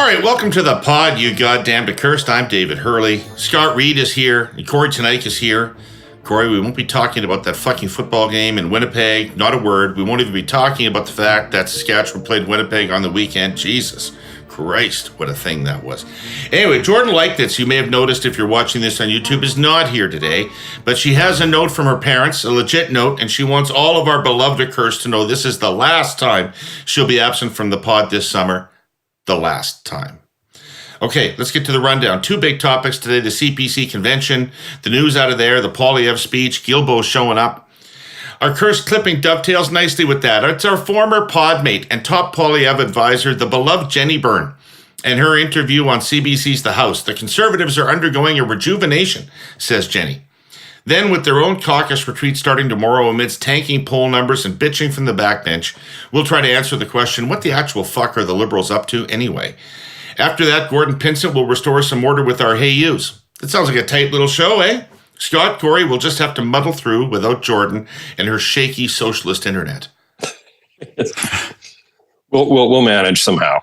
right, welcome to the pod, you goddamn accursed. I'm David Herle. Scott Reid is here, and Kory Teneycke is here. Kory, we won't be talking about that fucking football game in Winnipeg, not a word. We won't even be talking about the fact that Saskatchewan played Winnipeg on the weekend. Jesus Christ, what a thing that was. Anyway, Jordan Leichnitz, you may have noticed if you're watching this on YouTube, is not here today, but she has a note from her parents, a legit note, and she wants all of our beloved accursed to know this is the last time she'll be absent from the pod this summer. The last time. Okay, let's get to the rundown. Two big topics today, the CPC convention, the news out of there, the Poilievre speech, Guilbeault showing up. Our cursed clipping dovetails nicely with that. It's our former podmate and top Poilievre advisor, the beloved Jenny Byrne, and her interview on CBC's The House. The Conservatives are undergoing a rejuvenation, says Jenny. Then, with their own caucus retreat starting tomorrow amidst tanking poll numbers and bitching from the backbench, we'll try to answer the question, what the actual fuck are the Liberals up to anyway? After that, Gordon Pinsent will restore some order with our Hey Yous. It sounds like a tight little show, eh? Scott, Kory, will just have to muddle through without Jordan and her shaky socialist internet. We'll manage somehow.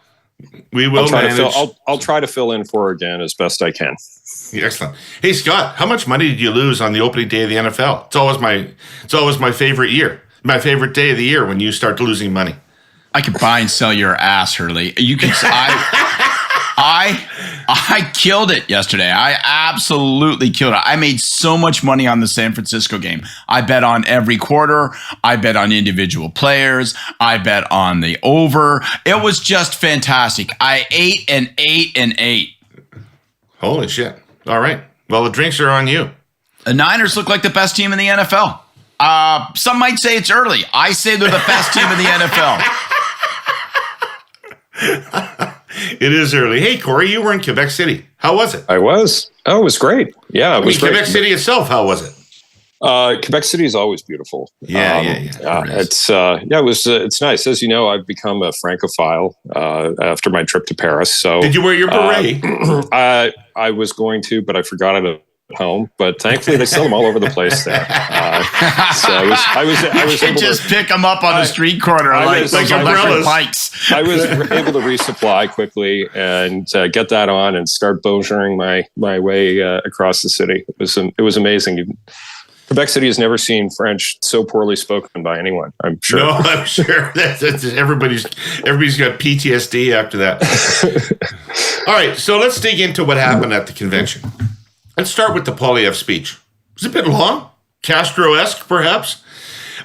We will manage. I'll try to fill in for her again as best I can. Excellent. Hey, Scott, how much money did you lose on the opening day of the NFL? It's always my favorite year. My favorite day of the year when you start losing money. I could buy and sell your ass, Herle. You can. I killed it yesterday. I absolutely killed it. I made so much money on the San Francisco game. I bet on every quarter. I bet on individual players. I bet on the over. It was just fantastic. I ate and ate and ate. Holy shit. All right. Well, the drinks are on you. The Niners look like the best team in the NFL. Some might say it's early. I say they're the best team in the NFL. It is early. Hey, Kory, you were in Quebec City. How was it? I was. Oh, it was great. Yeah, it was great. Quebec City itself, how was it? Quebec City is always beautiful. Yeah. It's nice. As you know, I've become a Francophile after my trip to Paris. So did you wear your beret? I was going to, but I forgot it at home. But thankfully, they sell them all over the place there. So I was able to pick them up on the street corner like electric bikes. I was able to resupply quickly and get that on and start bonjoring my way across the city. It was amazing. Quebec City has never seen French so poorly spoken by anyone, I'm sure. No, I'm sure. Everybody's got PTSD after that. All right, so let's dig into what happened at the convention. Let's start with the Poilievre speech. It was a bit long, Castro-esque perhaps.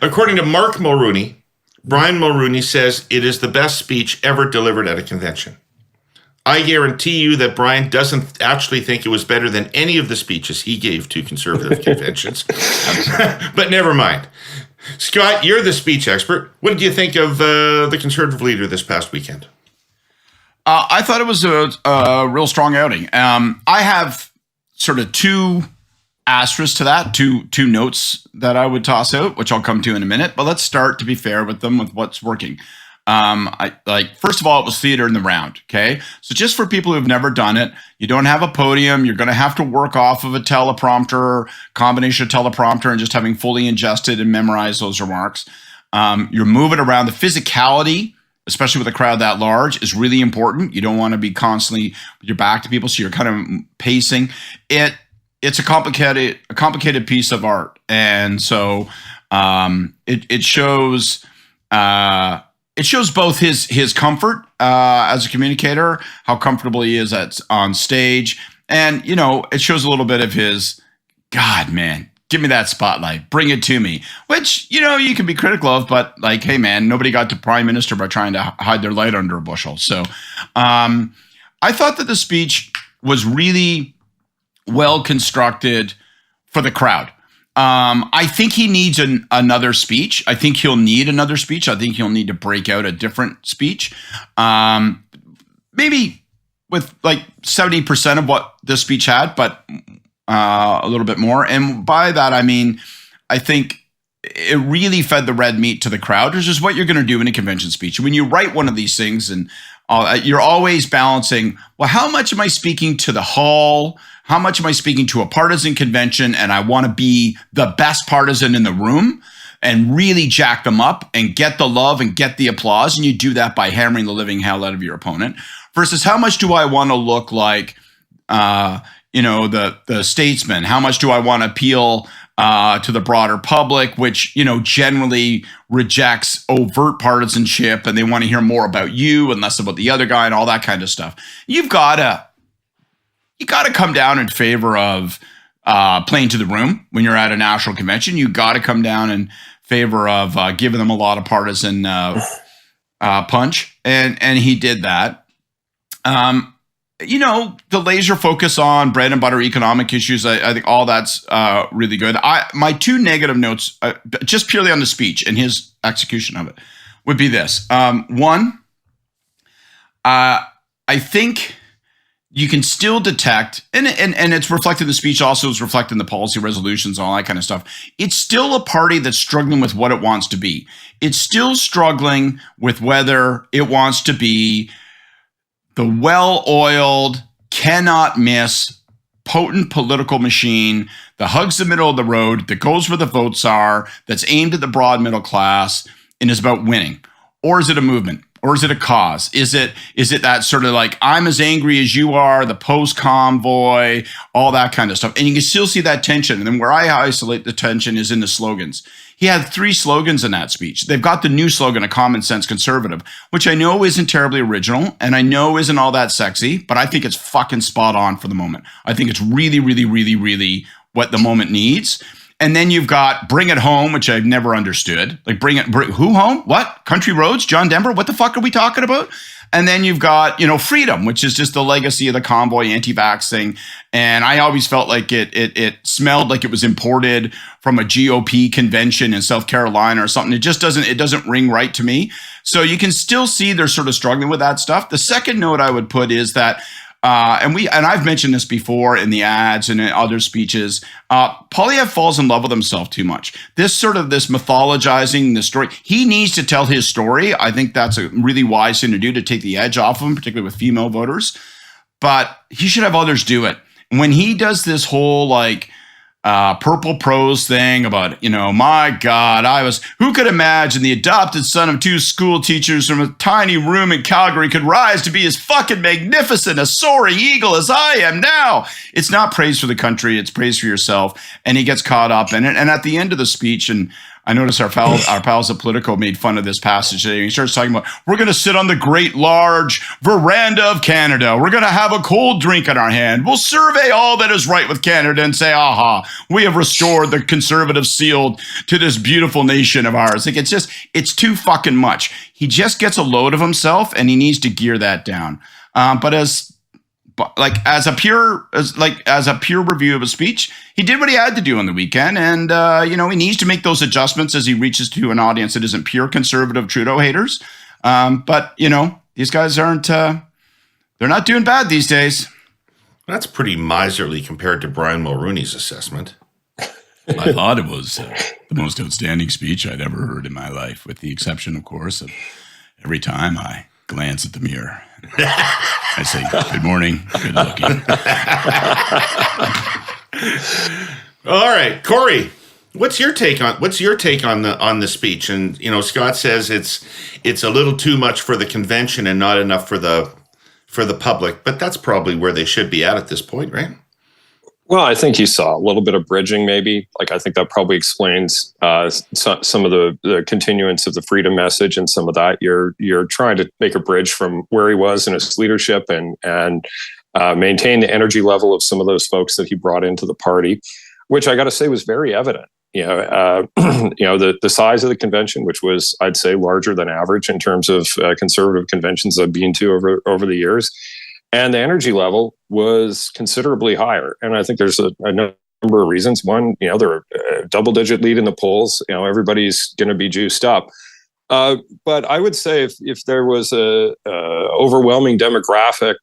According to Mark Mulrooney, Brian Mulrooney says it is the best speech ever delivered at a convention. I guarantee you that Brian doesn't actually think it was better than any of the speeches he gave to conservative conventions. But never mind. Scott, you're the speech expert. What did you think of the conservative leader this past weekend? I thought it was a real strong outing. I have sort of two asterisks to that, two notes that I would toss out, which I'll come to in a minute. But let's start, to be fair, with what's working. First of all, it was theater in the round. Okay. So just for people who've never done it, you don't have a podium. You're going to have to work off of a teleprompter, combination of teleprompter and just having fully ingested and memorized those remarks. You're moving around. The physicality, especially with a crowd that large, is really important. You don't want to be constantly with your back to people. So you're kind of pacing it's a complicated piece of art. And so, it shows, it shows both his comfort as a communicator, how comfortable he is on stage, and it shows a little bit of his, God, man, give me that spotlight, bring it to me. Which you can be critical of, but like, hey, man, nobody got to prime minister by trying to hide their light under a bushel. So, I thought that the speech was really well constructed for the crowd. I think he needs another speech. I think he'll need another speech. I think he'll need to break out a different speech. Maybe with like 70% of what this speech had, but a little bit more. And by that, I mean, I think it really fed the red meat to the crowd, which is what you're going to do in a convention speech. When you write one of these things and you're always balancing, well, how much am I speaking to the hall? How much am I speaking to a partisan convention? And I want to be the best partisan in the room and really jack them up and get the love and get the applause. And you do that by hammering the living hell out of your opponent versus how much do I want to look like, the statesman? How much do I want to appeal to the broader public, which, generally rejects overt partisanship and they want to hear more about you and less about the other guy and all that kind of stuff. You got to come down in favor of playing to the room when you're at a national convention. You got to come down in favor of giving them a lot of partisan punch. And he did that. The laser focus on bread and butter economic issues, I think all that's really good. My two negative notes, just purely on the speech and his execution of it, would be this. One, I think you can still detect, and it's reflected in the speech, also is reflected in the policy resolutions and all that kind of stuff. It's still a party that's struggling with what it wants to be. It's still struggling with whether it wants to be the well-oiled, cannot miss, potent political machine that hugs the middle of the road, that goes where the votes are, that's aimed at the broad middle class, and is about winning. Or is it a movement? Or is it a cause? Is it that sort of like, I'm as angry as you are, the post-convoy, all that kind of stuff. And you can still see that tension. And then where I isolate the tension is in the slogans. He had 3 slogans in that speech. They've got the new slogan, a common sense conservative, which I know isn't terribly original and I know isn't all that sexy, but I think it's fucking spot on for the moment. I think it's really, really, really, really what the moment needs. And then you've got Bring It Home, which I've never understood. Like who home? What? Country roads? John Denver? What the fuck are we talking about? And then you've got, Freedom, which is just the legacy of the convoy anti-vax thing. And I always felt like it smelled like it was imported from a GOP convention in South Carolina or something. It doesn't ring right to me. So you can still see they're sort of struggling with that stuff. The second note I would put is that and I've mentioned this before in the ads and in other speeches. Poilievre falls in love with himself too much. This mythologizing the story. He needs to tell his story. I think that's a really wise thing to do to take the edge off of him, particularly with female voters. But he should have others do it. When he does this whole purple prose thing about, my God, who could imagine the adopted son of 2 school teachers from a tiny room in Calgary could rise to be as fucking magnificent a soaring eagle as I am now? It's not praise for the country, it's praise for yourself. And he gets caught up in it. And at the end of the speech, and I noticed our pals at Politico made fun of this passage today. He starts talking about, we're going to sit on the great large veranda of Canada. We're going to have a cold drink in our hand. We'll survey all that is right with Canada and say, aha, we have restored the conservative seal to this beautiful nation of ours. Like, it's too fucking much. He just gets a load of himself and he needs to gear that down. But as a pure review of a speech, he did what he had to do on the weekend, and he needs to make those adjustments as he reaches to an audience that isn't pure conservative Trudeau haters. But these guys aren't they're not doing bad these days. That's pretty miserly compared to Brian Mulrooney's assessment. I thought it was the most outstanding speech I'd ever heard in my life, with the exception, of course, of every time I glance at the mirror. I say, good morning, good looking. All right, Kory, what's your take on the speech? And Scott says it's a little too much for the convention and not enough for the public, but that's probably where they should be at this point, right? Well, I think you saw a little bit of bridging, maybe. I think that probably explains some of the continuance of the freedom message and some of that. You're trying to make a bridge from where he was in his leadership and maintain the energy level of some of those folks that he brought into the party, which I got to say was very evident. The size of the convention, which was, I'd say, larger than average in terms of conservative conventions I've been to over the years. And the energy level was considerably higher. And I think there's a number of reasons. One, they're a double-digit lead in the polls. Everybody's going to be juiced up. But I would say if there was a overwhelming demographic,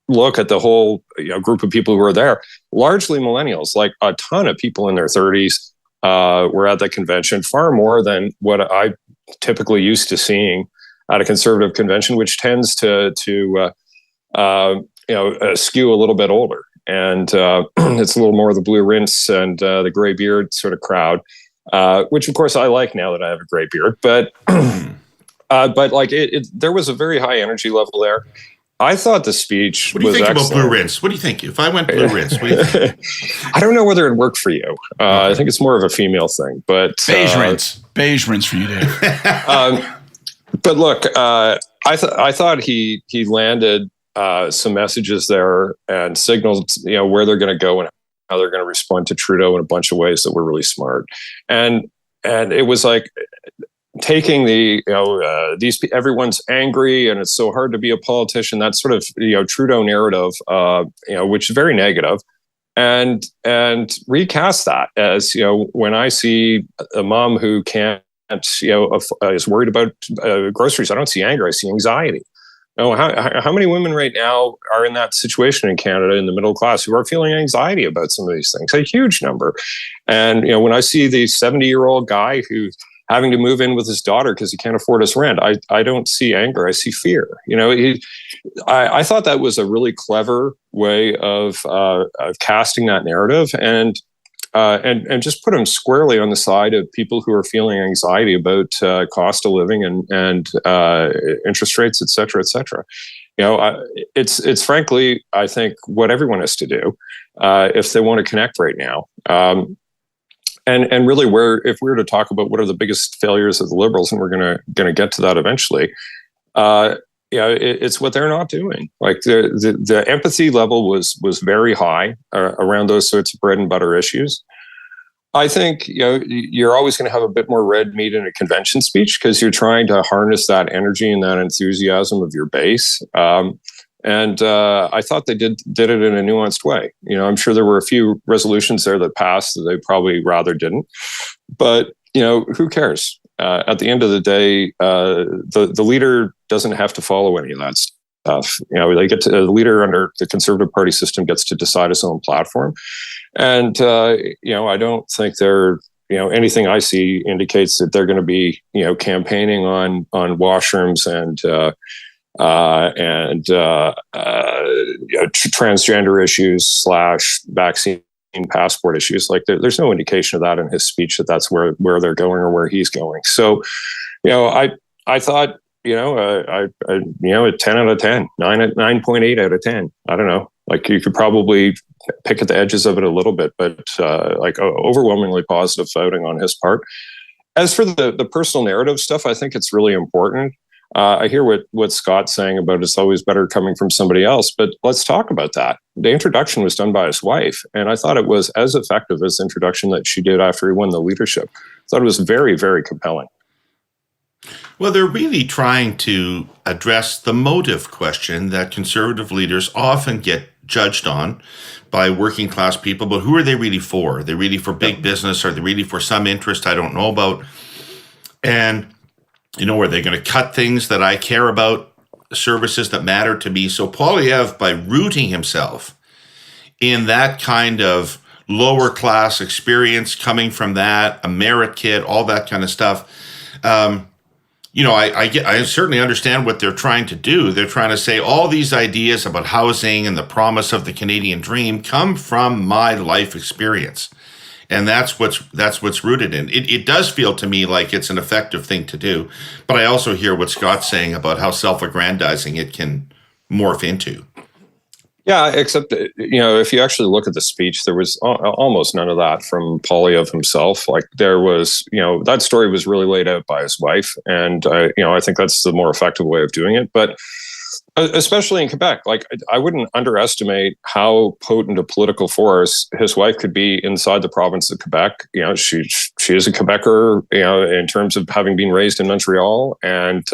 look at the whole group of people who were there, largely millennials, like a ton of people in their 30s were at the convention, far more than what I typically used to seeing at a conservative convention, which tends to skew a little bit older. And it's a little more of the blue rinse and the gray beard sort of crowd, which of course I like now that I have a gray beard. But But like there was a very high energy level there. I thought the speech What do you was think excellent. about blue rinse? What do you think? If I went blue rinse, what do you think? I don't know whether it worked for you. I think it's more of a female thing, but Beige rinse for you, Dave. But look, I thought he landed some messages there and signaled, where they're going to go and how they're going to respond to Trudeau in a bunch of ways that were really smart. And it was like taking the, everyone's angry and it's so hard to be a politician, that sort of, Trudeau narrative, which is very negative, and recast that as, when I see a mom who can't, is worried about groceries, I don't see anger, I see anxiety. How many women right now are in that situation in Canada in the middle class who are feeling anxiety about some of these things? A huge number. And, when I see the 70-year-old guy who's having to move in with his daughter because he can't afford his rent, I don't see anger, I see fear. I thought that was a really clever way of casting that narrative and just put him squarely on the side of people who are feeling anxiety about cost of living and interest rates, et cetera, et cetera. It's frankly, I think, what everyone has to do if they want to connect right now. And really, if we were to talk about what are the biggest failures of the Liberals, and we're going to get to that eventually, it's what they're not doing. Like the empathy level was very high around those sorts of bread and butter issues. I think you're always going to have a bit more red meat in a convention speech because you're trying to harness that energy and that enthusiasm of your base. And I thought they did it in a nuanced way. I'm sure there were a few resolutions there that passed that they probably rather didn't. But who cares? At the end of the day, the leader doesn't have to follow any of that stuff. The leader under the Conservative Party system gets to decide his own platform. And, I don't think anything I see indicates that they're going to be, campaigning on washrooms and transgender issues / vaccine passport issues. Like there's no indication of that in his speech that's where they're going or where he's going. So, I thought, a 10 out of 10, 9.8 out of 10. I don't know. Like you could probably pick at the edges of it a little bit, but overwhelmingly positive voting on his part. As for the personal narrative stuff, I think it's really important. I hear what Scott's saying about it's always better coming from somebody else, but let's talk about that. The introduction was done by his wife, and I thought it was as effective as the introduction that she did after he won the leadership. I thought it was very, very compelling. Well, they're really trying to address the motive question that conservative leaders often get judged on by working class people, but who are they really for? Are they really for big business? Are they really for some interest I don't know about? And are they going to cut things that I care about, services that matter to me? So Poilievre, by rooting himself in that kind of lower class experience, coming from that, a merit kit, all that kind of stuff, I certainly understand what they're trying to do. They're trying to say all these ideas about housing and the promise of the Canadian dream come from my life experience. And that's what's rooted in. It does feel to me like it's an effective thing to do. But I also hear what Scott's saying about how self-aggrandizing it can morph into. Yeah, except, if you actually look at the speech, there was almost none of that from Poilievre himself. Like there was, that story was really laid out by his wife. And, I think that's the more effective way of doing it. But especially in Quebec, like I wouldn't underestimate how potent a political force his wife could be inside the province of Quebec. She is a Quebecer, in terms of having been raised in Montreal, and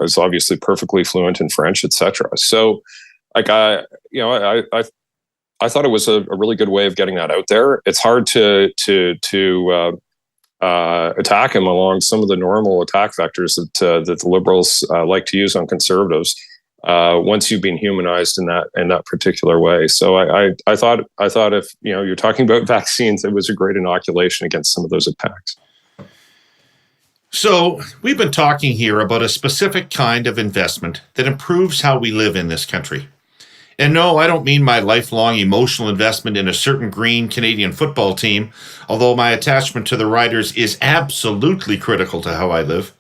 is obviously perfectly fluent in French, etc. So, like I thought it was a really good way of getting that out there. It's hard to attack him along some of the normal attack vectors that the Liberals like to use on Conservatives once you've been humanized in that particular way. So I thought if you're talking about vaccines, it was a great inoculation against some of those attacks. So we've been talking here about a specific kind of investment that improves how we live in this country. And no, I don't mean my lifelong emotional investment in a certain green Canadian football team, although my attachment to the Riders is absolutely critical to how I live.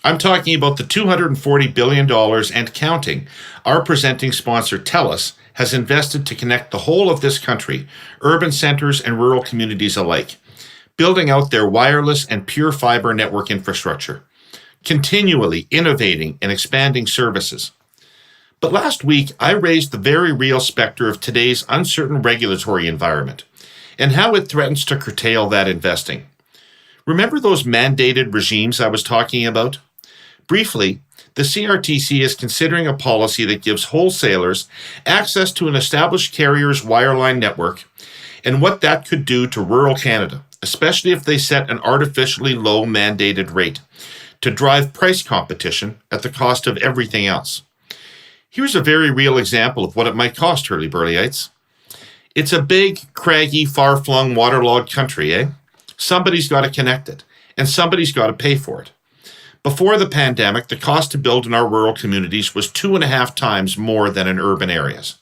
I'm talking about the $240 billion and counting our presenting sponsor TELUS has invested to connect the whole of this country, urban centers and rural communities alike, building out their wireless and pure fiber network infrastructure, continually innovating and expanding services. But last week, I raised the very real specter of today's uncertain regulatory environment and how it threatens to curtail that investing. Remember those mandated regimes I was talking about? Briefly, the CRTC is considering a policy that gives wholesalers access to an established carrier's wireline network and what that could do to rural Canada, especially if they set an artificially low mandated rate to drive price competition at the cost of everything else. Here's a very real example of what it might cost, Herle Burleyites. It's a big, craggy, far-flung, waterlogged country, eh? Somebody's got to connect it, and somebody's got to pay for it. Before the pandemic, the cost to build in our rural communities was 2.5 times more than in urban areas.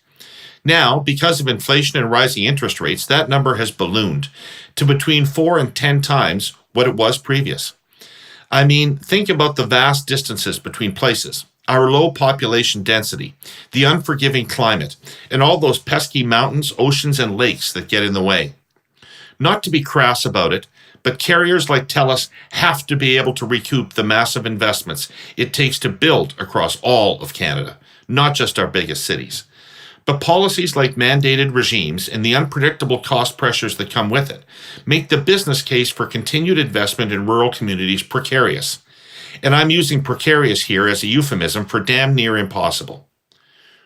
Now, because of inflation and rising interest rates, that number has ballooned to between 4 and 10 times what it was previous. I mean, think about the vast distances between places, our low population density, the unforgiving climate, and all those pesky mountains, oceans, and lakes that get in the way. Not to be crass about it, but carriers like TELUS have to be able to recoup the massive investments it takes to build across all of Canada, not just our biggest cities. But policies like mandated regimes and the unpredictable cost pressures that come with it make the business case for continued investment in rural communities precarious. And I'm using precarious here as a euphemism for damn near impossible.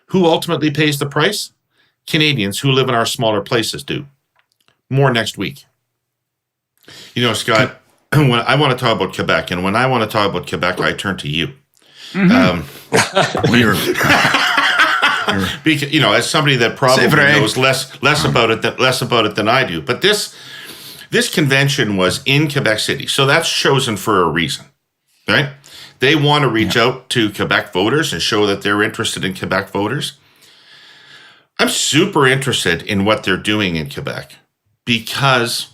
Who ultimately pays the price? Canadians who live in our smaller places do. More next week. You know, Scott, when I want to talk about Quebec, and when I want to talk about Quebec, I turn to you. Mm-hmm. Because, you know, as somebody that probably knows less about it than I do. But this convention was in Quebec City, so that's chosen for a reason, right? They want to reach out to Quebec voters and show that they're interested in Quebec voters. I'm super interested in what they're doing in Quebec because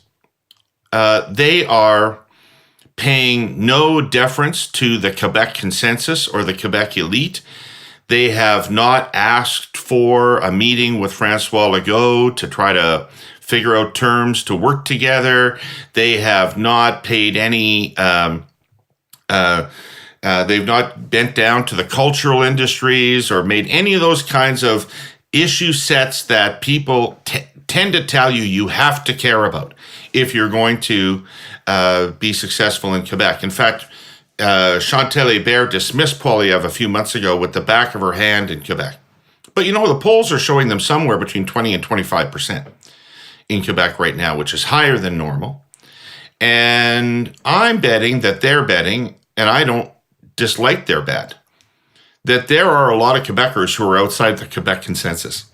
they are paying no deference to the Quebec consensus or the Quebec elite. They have not asked for a meeting with François Legault to try to figure out terms to work together. They have not paid any, they've not bent down to the cultural industries or made any of those kinds of issue sets that people tend to tell you have to care about if you're going to be successful in Quebec. In fact, Chantal Hébert dismissed Poilievre a few months ago with the back of her hand in Quebec. But, you know, the polls are showing them somewhere between 20 and 25% in Quebec right now, which is higher than normal. And I'm betting that they're betting, and I don't dislike their bet, that there are a lot of Quebecers who are outside the Quebec consensus.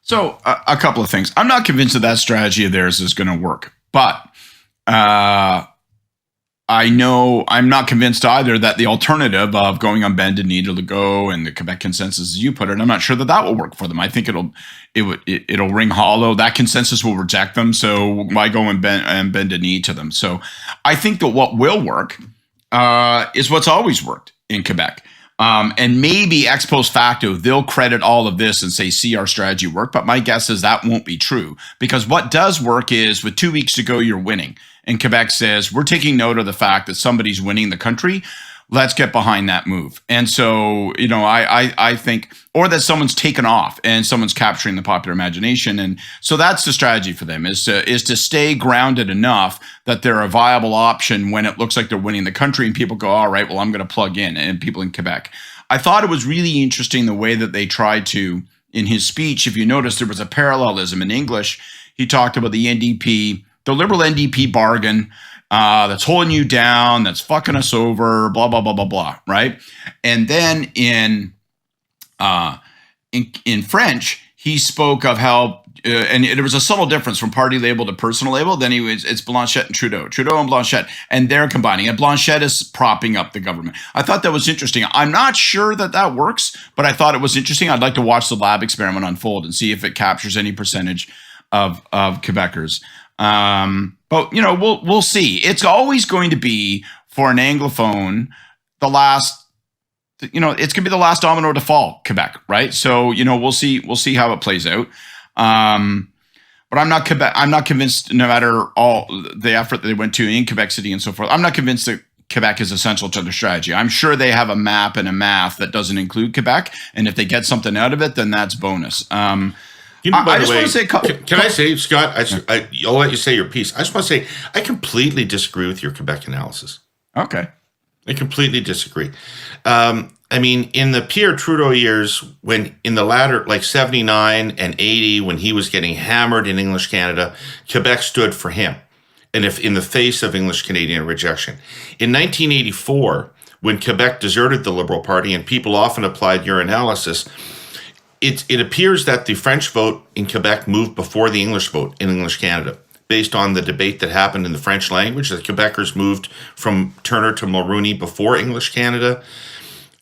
So a couple of things. I'm not convinced that strategy of theirs is going to work, but I know I'm not convinced either that the alternative of going on bended knee to Legault and the Quebec consensus, as you put it, I'm not sure that will work for them. I think it'll ring hollow. That consensus will reject them. So why go and bend a knee to them? So I think that what will work is what's always worked in Quebec. And maybe ex post facto, they'll credit all of this and say, see, our strategy worked. But my guess is that won't be true, because what does work is with 2 weeks to go, you're winning. And Quebec says, we're taking note of the fact that somebody's winning the country. Let's get behind that move. And so, you know, I think, or that someone's taken off and someone's capturing the popular imagination. And so that's the strategy for them is to stay grounded enough that they're a viable option when it looks like they're winning the country and people go, all right, well, I'm going to plug in, and people in Quebec. I thought it was really interesting the way that they tried to, in his speech, if you notice, there was a parallelism in English. He talked about the NDP, the Liberal NDP bargain, that's holding you down, that's fucking us over, blah, blah, blah, blah, blah, right? And then in French, he spoke of how and there was a subtle difference from party label to personal label. Then it's Blanchet and Trudeau and Blanchet, and they're combining. And Blanchet is propping up the government. I thought that was interesting. I'm not sure that works, but I thought it was interesting. I'd like to watch the lab experiment unfold and see if it captures any percentage of Quebecers. But we'll see. It's always going to be for an Anglophone the last. It's going to be the last domino to fall, Quebec, right? So, we'll see how it plays out. But I'm not convinced, no matter all the effort that they went to in Quebec City and so forth, I'm not convinced that Quebec is essential to their strategy. I'm sure they have a map and a math that doesn't include Quebec. And if they get something out of it, then that's bonus. By the way, can I say, Scott, I'll let you say your piece. I just want to say, I completely disagree with your Quebec analysis. Okay. I completely disagree. In the Pierre Trudeau years, when in the latter, like 79 and 80, when he was getting hammered in English Canada, Quebec stood for him. And if in the face of English Canadian rejection. In 1984, when Quebec deserted the Liberal Party, and people often applied your analysis, it appears that the French vote in Quebec moved before the English vote in English Canada, based on the debate that happened in the French language. The Quebecers moved from Turner to Mulroney before English Canada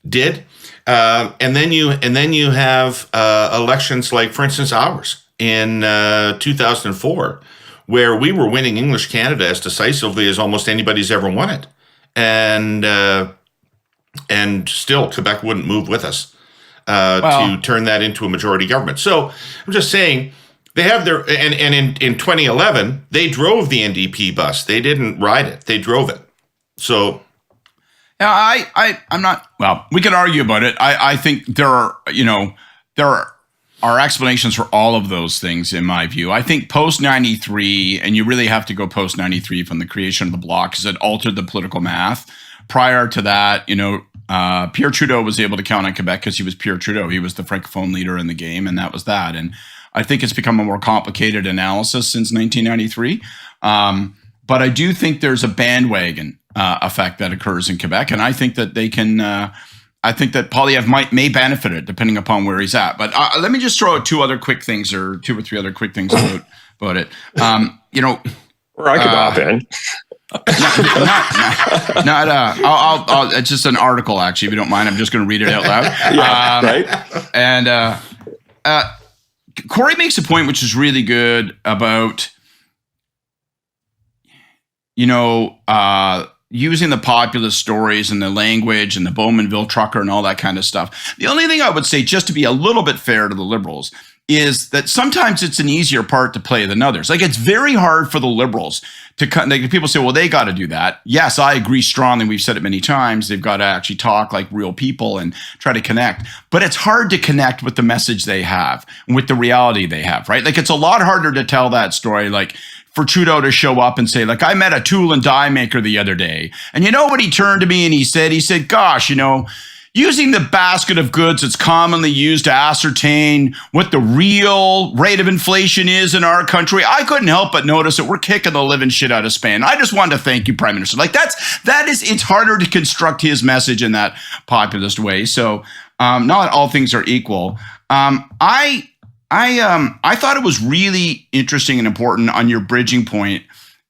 did. And then you have elections like, for instance, ours in 2004, where we were winning English Canada as decisively as almost anybody's ever won it. And still, Quebec wouldn't move with us to turn that into a majority government. So I'm just saying, they have their, and in 2011, they drove the NDP bus. They didn't ride it. They drove it. So. Yeah, I'm not, well, we could argue about it. I think there are explanations for all of those things, in my view. I think post-93, and you really have to go post-93 from the creation of the Bloc, because it altered the political math. Prior to that, Pierre Trudeau was able to count on Quebec because he was Pierre Trudeau. He was the Francophone leader in the game, and that was that. And I think it's become a more complicated analysis since 1993. But I do think there's a bandwagon effect that occurs in Quebec, and I think that they can. I think that Poilievre may benefit it depending upon where he's at. But let me just throw out two or three other quick things about it. Or I could hop in. I'll it's just an article, actually, if you don't mind. I'm just going to read it out loud. Right. And Kory makes a point which is really good about, using the populist stories and the language and the Bowmanville trucker and all that kind of stuff. The only thing I would say, just to be a little bit fair to the Liberals, is that sometimes it's an easier part to play than others. Like, it's very hard for the Liberals to cut. Like, people say, well, they got to do that. Yes, I agree strongly. We've said it many times. They've got to actually talk like real people and try to connect. But it's hard to connect with the message they have, with the reality they have, right? Like, it's a lot harder to tell that story, like, for Trudeau to show up and say, like, I met a tool and die maker the other day. And you know what he turned to me and he said, gosh, using the basket of goods that's commonly used to ascertain what the real rate of inflation is in our country, I couldn't help but notice that we're kicking the living shit out of Spain. I just wanted to thank you, Prime Minister. Like, it's harder to construct his message in that populist way. So not all things are equal. I thought it was really interesting and important on your bridging point.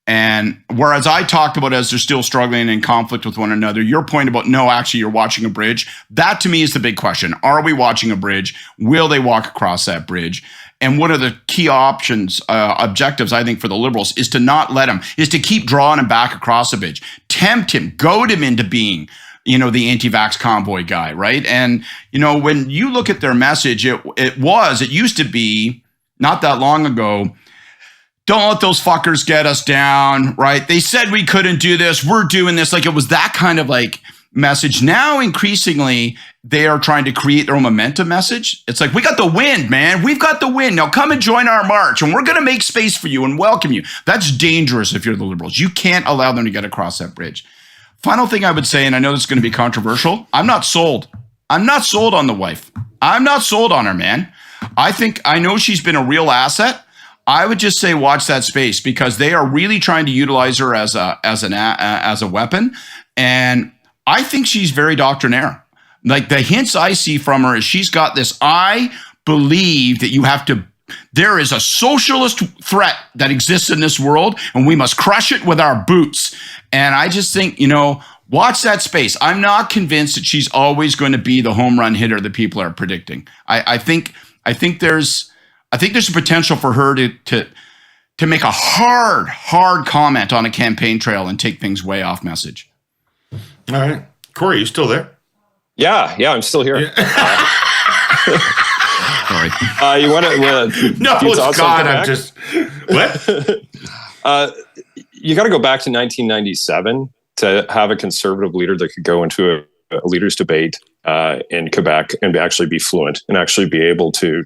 And whereas I talked about as they're still struggling in conflict with one another, your point about, no, actually, you're watching a bridge, that to me is the big question. Are we watching a bridge? Will they walk across that bridge? And one of the key objectives, I think, for the Liberals is to not let him, is to keep drawing him back across the bridge, tempt him, goad him into being, the anti-vax convoy guy, right? And, when you look at their message, it used to be, not that long ago, don't let those fuckers get us down, right? They said we couldn't do this. We're doing this. Like, it was that kind of like message. Now, increasingly, they are trying to create their own momentum message. It's like, we got the wind, man. We've got the wind. Now come and join our march, and we're going to make space for you and welcome you. That's dangerous if you're the Liberals. You can't allow them to get across that bridge. Final thing I would say, and I know this is going to be controversial, I'm not sold. I'm not sold on the wife. I'm not sold on her, man. I know she's been a real asset. I would just say watch that space, because they are really trying to utilize her as a weapon. And I think she's very doctrinaire. Like, the hints I see from her is she's got this, I believe that you have to There is a socialist threat that exists in this world, and we must crush it with our boots. And I just think, watch that space. I'm not convinced that she's always going to be the home run hitter that people are predicting. I think there's a potential for her to make a hard comment on a campaign trail and take things way off message. All right. Kory, you still there? Yeah, I'm still here. Sorry. You want to? No, Scott. I'm just what? You got to go back to 1997 to have a conservative leader that could go into a leaders' debate in Quebec and actually be fluent and actually be able to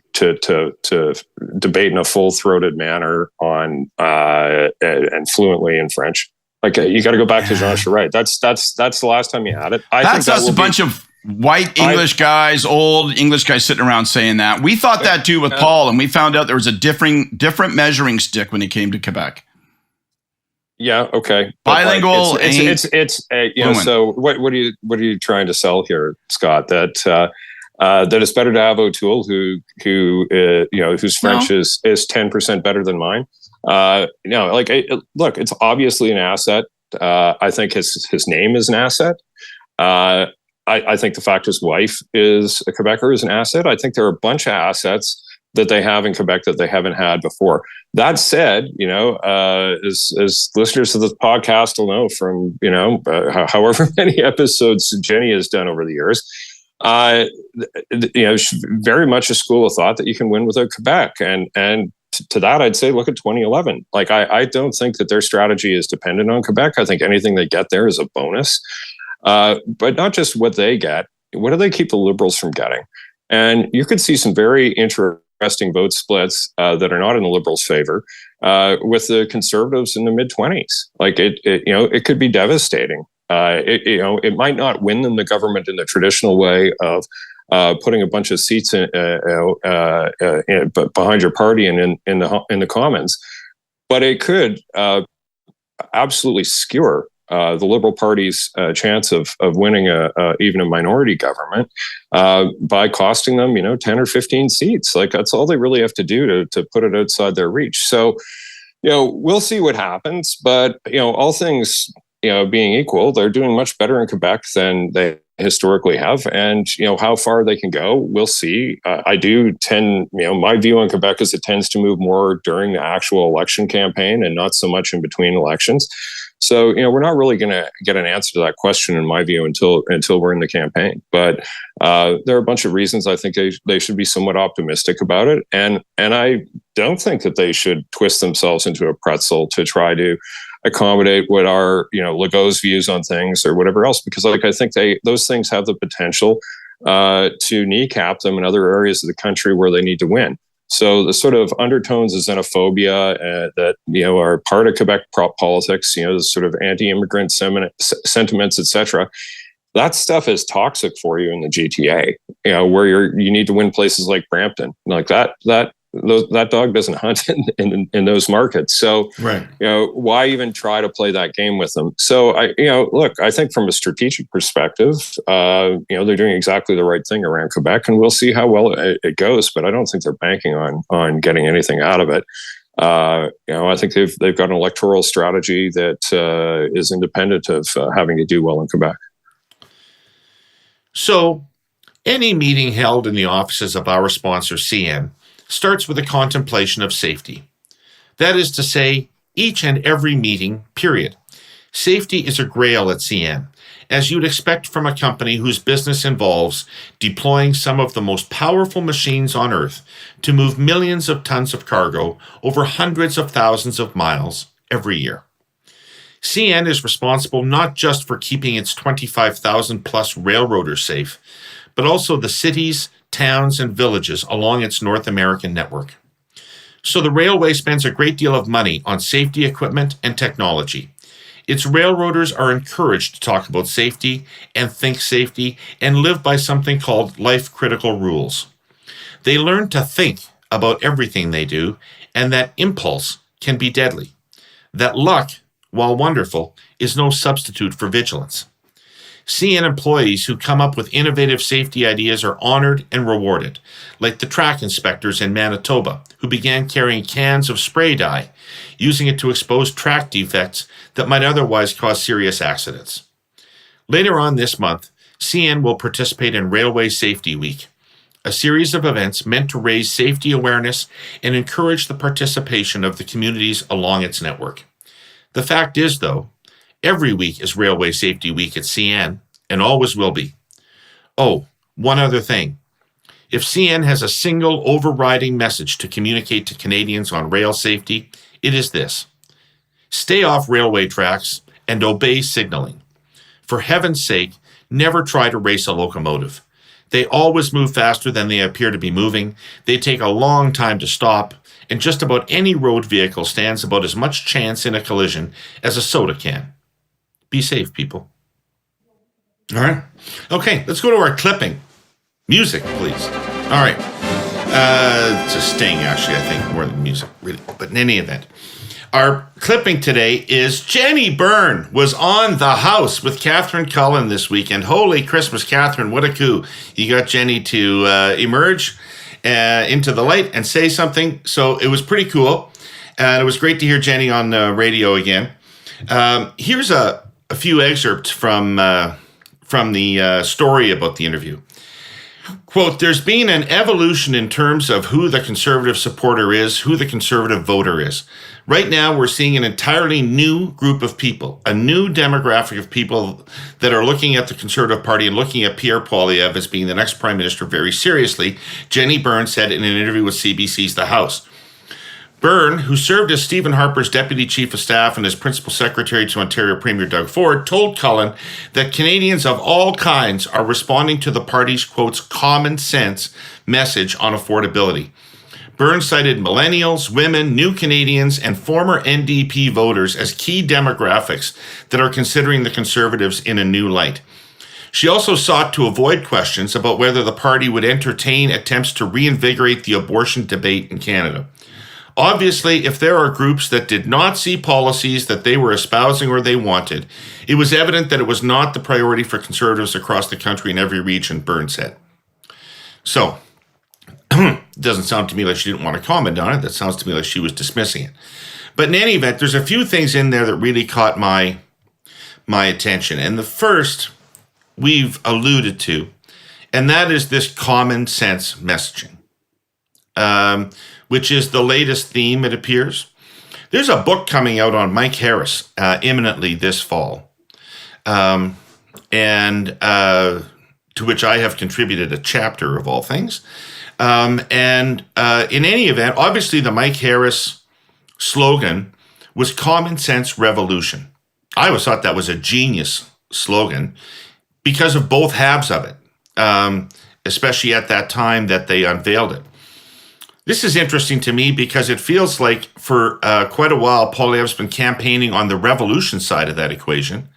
debate in a full-throated manner on and fluently in French. Like you got to go back to Jean Charest. That's the last time you had it. That's a bunch of white English guys, old English guys sitting around saying that. We thought that too with Paul, and we found out there was a different measuring stick when he came to Quebec. Yeah. Okay. Bilingual. It's So what are you trying to sell here, Scott? That it's better to have O'Toole whose French is 10% better than mine. Look, it's obviously an asset. I think his name is an asset. I think the fact his wife is a Quebecer is an asset. I think there are a bunch of assets that they have in Quebec that they haven't had before. That said, as listeners to this podcast will know from, however many episodes Jenny has done over the years, very much a school of thought that you can win without Quebec. And to that, I'd say, look at 2011. Like, I don't think that their strategy is dependent on Quebec. I think anything they get there is a bonus. But not just what they get, what do they keep the Liberals from getting? And you could see some very interesting vote splits that are not in the Liberals' favor with the Conservatives in the mid-20s. Like it could be devastating. It might not win them the government in the traditional way of putting a bunch of seats behind your party and in the Commons, but it could absolutely skewer the Liberal Party's chance of winning even a minority government by costing them, 10 or 15 seats. Like that's all they really have to do to put it outside their reach. So, we'll see what happens. But all things being equal, they're doing much better in Quebec than they historically have, and how far they can go, we'll see. I do tend, my view on Quebec is it tends to move more during the actual election campaign and not so much in between elections. So, we're not really going to get an answer to that question, in my view, until we're in the campaign. But there are a bunch of reasons I think they should be somewhat optimistic about it. And I don't think that they should twist themselves into a pretzel to try to accommodate what are, Legault's views on things or whatever else, because I think those things have the potential to kneecap them in other areas of the country where they need to win. So the sort of undertones of xenophobia that are part of Quebec politics, the sort of anti-immigrant sentiments, etc. That stuff is toxic for you in the GTA. Where you need to win places like Brampton, like that dog doesn't hunt in those markets. So, right. Why even try to play that game with them? So I think from a strategic perspective, they're doing exactly the right thing around Quebec, and we'll see how well it goes, but I don't think they're banking on getting anything out of it. I think they've got an electoral strategy that is independent of having to do well in Quebec. So any meeting held in the offices of our sponsor, CN, starts with a contemplation of safety. That is to say, each and every meeting, period. Safety is a grail at CN, as you'd expect from a company whose business involves deploying some of the most powerful machines on Earth to move millions of tons of cargo over hundreds of thousands of miles every year. CN is responsible not just for keeping its 25,000 plus railroaders safe, but also the cities, towns, and villages along its North American network. So the railway spends a great deal of money on safety equipment and technology. Its railroaders are encouraged to talk about safety and think safety and live by something called life-critical rules. They learn to think about everything they do, and that impulse can be deadly. That luck, while wonderful, is no substitute for vigilance. CN employees who come up with innovative safety ideas are honored and rewarded, like the track inspectors in Manitoba, who began carrying cans of spray dye, using it to expose track defects that might otherwise cause serious accidents. Later on this month, CN will participate in Railway Safety Week, a series of events meant to raise safety awareness and encourage the participation of the communities along its network. The fact is, though, every week is Railway Safety Week at CN, and always will be. Oh, one other thing. If CN has a single overriding message to communicate to Canadians on rail safety, it is this: stay off railway tracks and obey signaling. For heaven's sake, never try to race a locomotive. They always move faster than they appear to be moving. They take a long time to stop, and just about any road vehicle stands about as much chance in a collision as a soda can. Be safe, people. All right. Okay, let's go to our clipping. Music, please. All right. It's a sting, actually, I think, more than music, really. But in any event, our clipping today is Jenny Byrne was on The House with Catherine Cullen this weekend. Holy Christmas, Catherine, what a coup. You got Jenny to emerge into the light and say something. So it was pretty cool. And it was great to hear Jenny on the radio again. Here's a few excerpts from the story about the interview. Quote, there's been an evolution in terms of who the conservative supporter is, who the conservative voter is. Right now, we're seeing an entirely new group of people, a new demographic of people that are looking at the Conservative Party and looking at Pierre Poilievre as being the next prime minister very seriously, Jenny Byrne said in an interview with CBC's The House. Byrne, who served as Stephen Harper's deputy chief of staff and as principal secretary to Ontario Premier Doug Ford, told Cullen that Canadians of all kinds are responding to the party's, quotes, common sense message on affordability. Byrne cited millennials, women, new Canadians, and former NDP voters as key demographics that are considering the Conservatives in a new light. She also sought to avoid questions about whether the party would entertain attempts to reinvigorate the abortion debate in Canada. Obviously, if there are groups that did not see policies that they were espousing or they wanted, it was evident that it was not the priority for Conservatives across the country in every region, Byrne said. So, it doesn't sound to me like she didn't want to comment on it. That sounds to me like she was dismissing it. But in any event, there's a few things in there that really caught my attention. And the first we've alluded to, and that is this common sense messaging. Which is the latest theme, it appears. There's a book coming out on Mike Harris imminently this fall, and to which I have contributed a chapter of all things. In any event, obviously the Mike Harris slogan was common sense revolution. I always thought that was a genius slogan because of both halves of it, especially at that time that they unveiled it. This is interesting to me because it feels like for quite a while, Poilievre's been campaigning on the revolution side of that equation,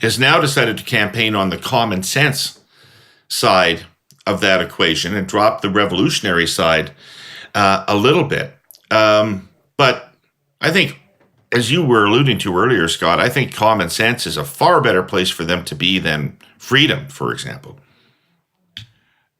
has now decided to campaign on the common sense side of that equation and drop the revolutionary side a little bit. But I think, as you were alluding to earlier, Scott, I think common sense is a far better place for them to be than freedom, for example.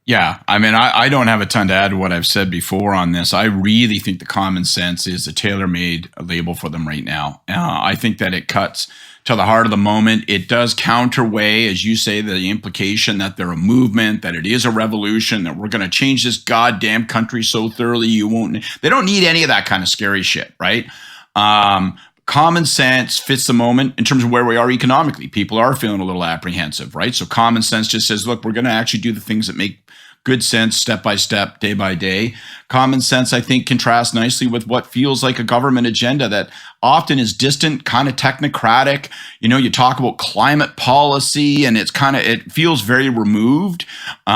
Yeah, I mean, I don't have a ton to add to what I've said before on this. I really think the common sense is a tailor-made label for them right now. I think that it cuts to the heart of the moment. It does counterweigh, as you say, the implication that they're a movement, that it is a revolution, that we're going to change this goddamn country so thoroughly you won't. They don't need any of that kind of scary shit, right? Common sense fits the moment in terms of where we are economically. People are feeling a little apprehensive, right? So common sense just says, look, we're going to actually do the things that make good sense, step by step, day by day. Common sense, I think, contrasts nicely with what feels like a government agenda that often is distant, kind of technocratic. You know, you talk about climate policy and it feels very removed. So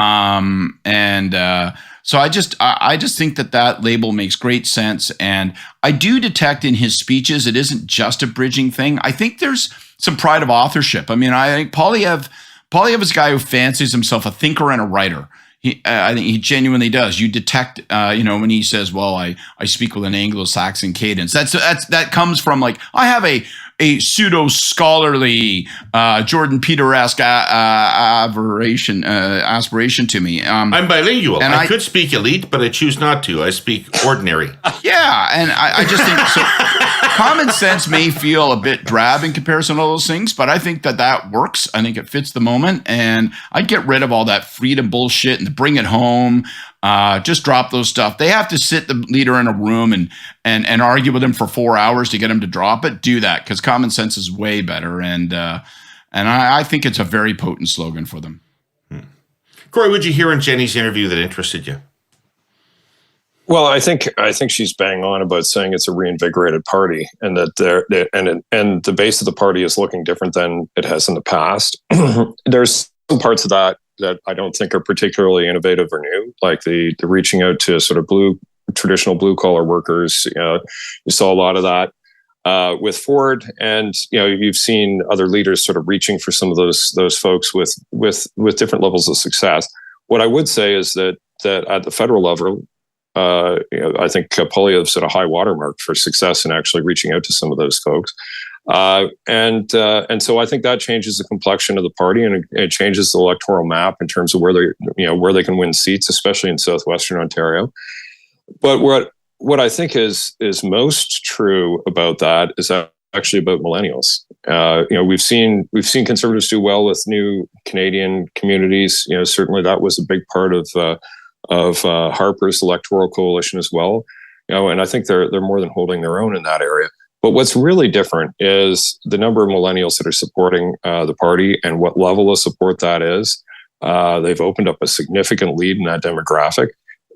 I just think that label makes great sense. And I do detect in his speeches, it isn't just a bridging thing. I think there's some pride of authorship. I mean, I think Poilievre is a guy who fancies himself a thinker and a writer. I think he genuinely does. You detect, when he says, well, I speak with an Anglo-Saxon cadence. That comes from like, I have a a pseudo scholarly Jordan Peter-esque aspiration to me. I'm bilingual. and I could speak elite, but I choose not to. I speak ordinary. Yeah, and I just think so. Common sense may feel a bit drab in comparison to all those things, but I think that works. I think it fits the moment, and I'd get rid of all that freedom bullshit and bring it home. Just drop those stuff. They have to sit the leader in a room and argue with him for 4 hours to get him to drop it. Do that, because common sense is way better, and I think it's a very potent slogan for them. Kory, what'd you hear in Jenny's interview that interested you? Well, I think she's bang on about saying it's a reinvigorated party, and that and the base of the party is looking different than it has in the past. There's some parts of that I don't think are particularly innovative or new, like the reaching out to sort of traditional blue collar workers. You saw a lot of that with Ford, and you've seen other leaders sort of reaching for some of those folks with different levels of success. What I would say is that at the federal level, I think Poilievre set a high watermark for success in actually reaching out to some of those folks. And so I think that changes the complexion of the party, and it changes the electoral map in terms of where they can win seats, especially in southwestern Ontario. But what I think is most true about that is actually about millennials. We've seen Conservatives do well with new Canadian communities. Certainly that was a big part of Harper's electoral coalition as well. And I think they're more than holding their own in that area. But what's really different is the number of millennials that are supporting the party and what level of support that is. They've opened up a significant lead in that demographic.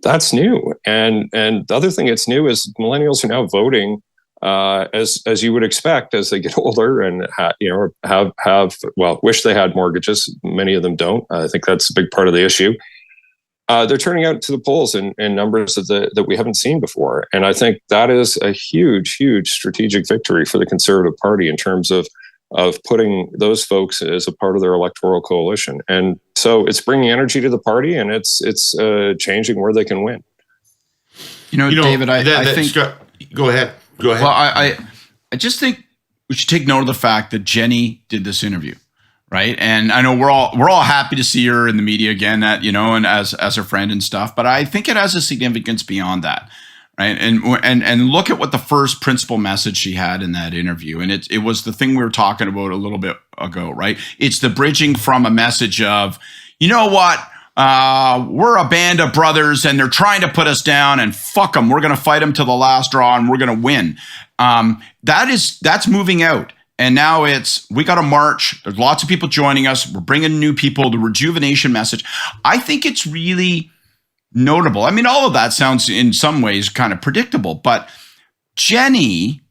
That's new. And the other thing that's new is millennials are now voting as you would expect as they get older and wish they had mortgages. Many of them don't. I think that's a big part of the issue. They're turning out to the polls in numbers that we haven't seen before. And I think that is a huge, huge strategic victory for the Conservative Party in terms of putting those folks as a part of their electoral coalition. And so it's bringing energy to the party, and it's changing where they can win. David, I think... Go ahead. Well, I just think we should take note of the fact that Jenny did this interview. Right. And I know we're all happy to see her in the media again, and as her friend and stuff. But I think it has a significance beyond that. Right. And look at what the first principal message she had in that interview. And it was the thing we were talking about a little bit ago. Right. It's the bridging from a message of, you know what? We're a band of brothers and they're trying to put us down, and fuck them. We're going to fight them to the last draw and we're going to win. That's moving out. And now we got to march. There's lots of people joining us. We're bringing new people, the rejuvenation message. I think it's really notable. I mean, all of that sounds in some ways kind of predictable, but Jenny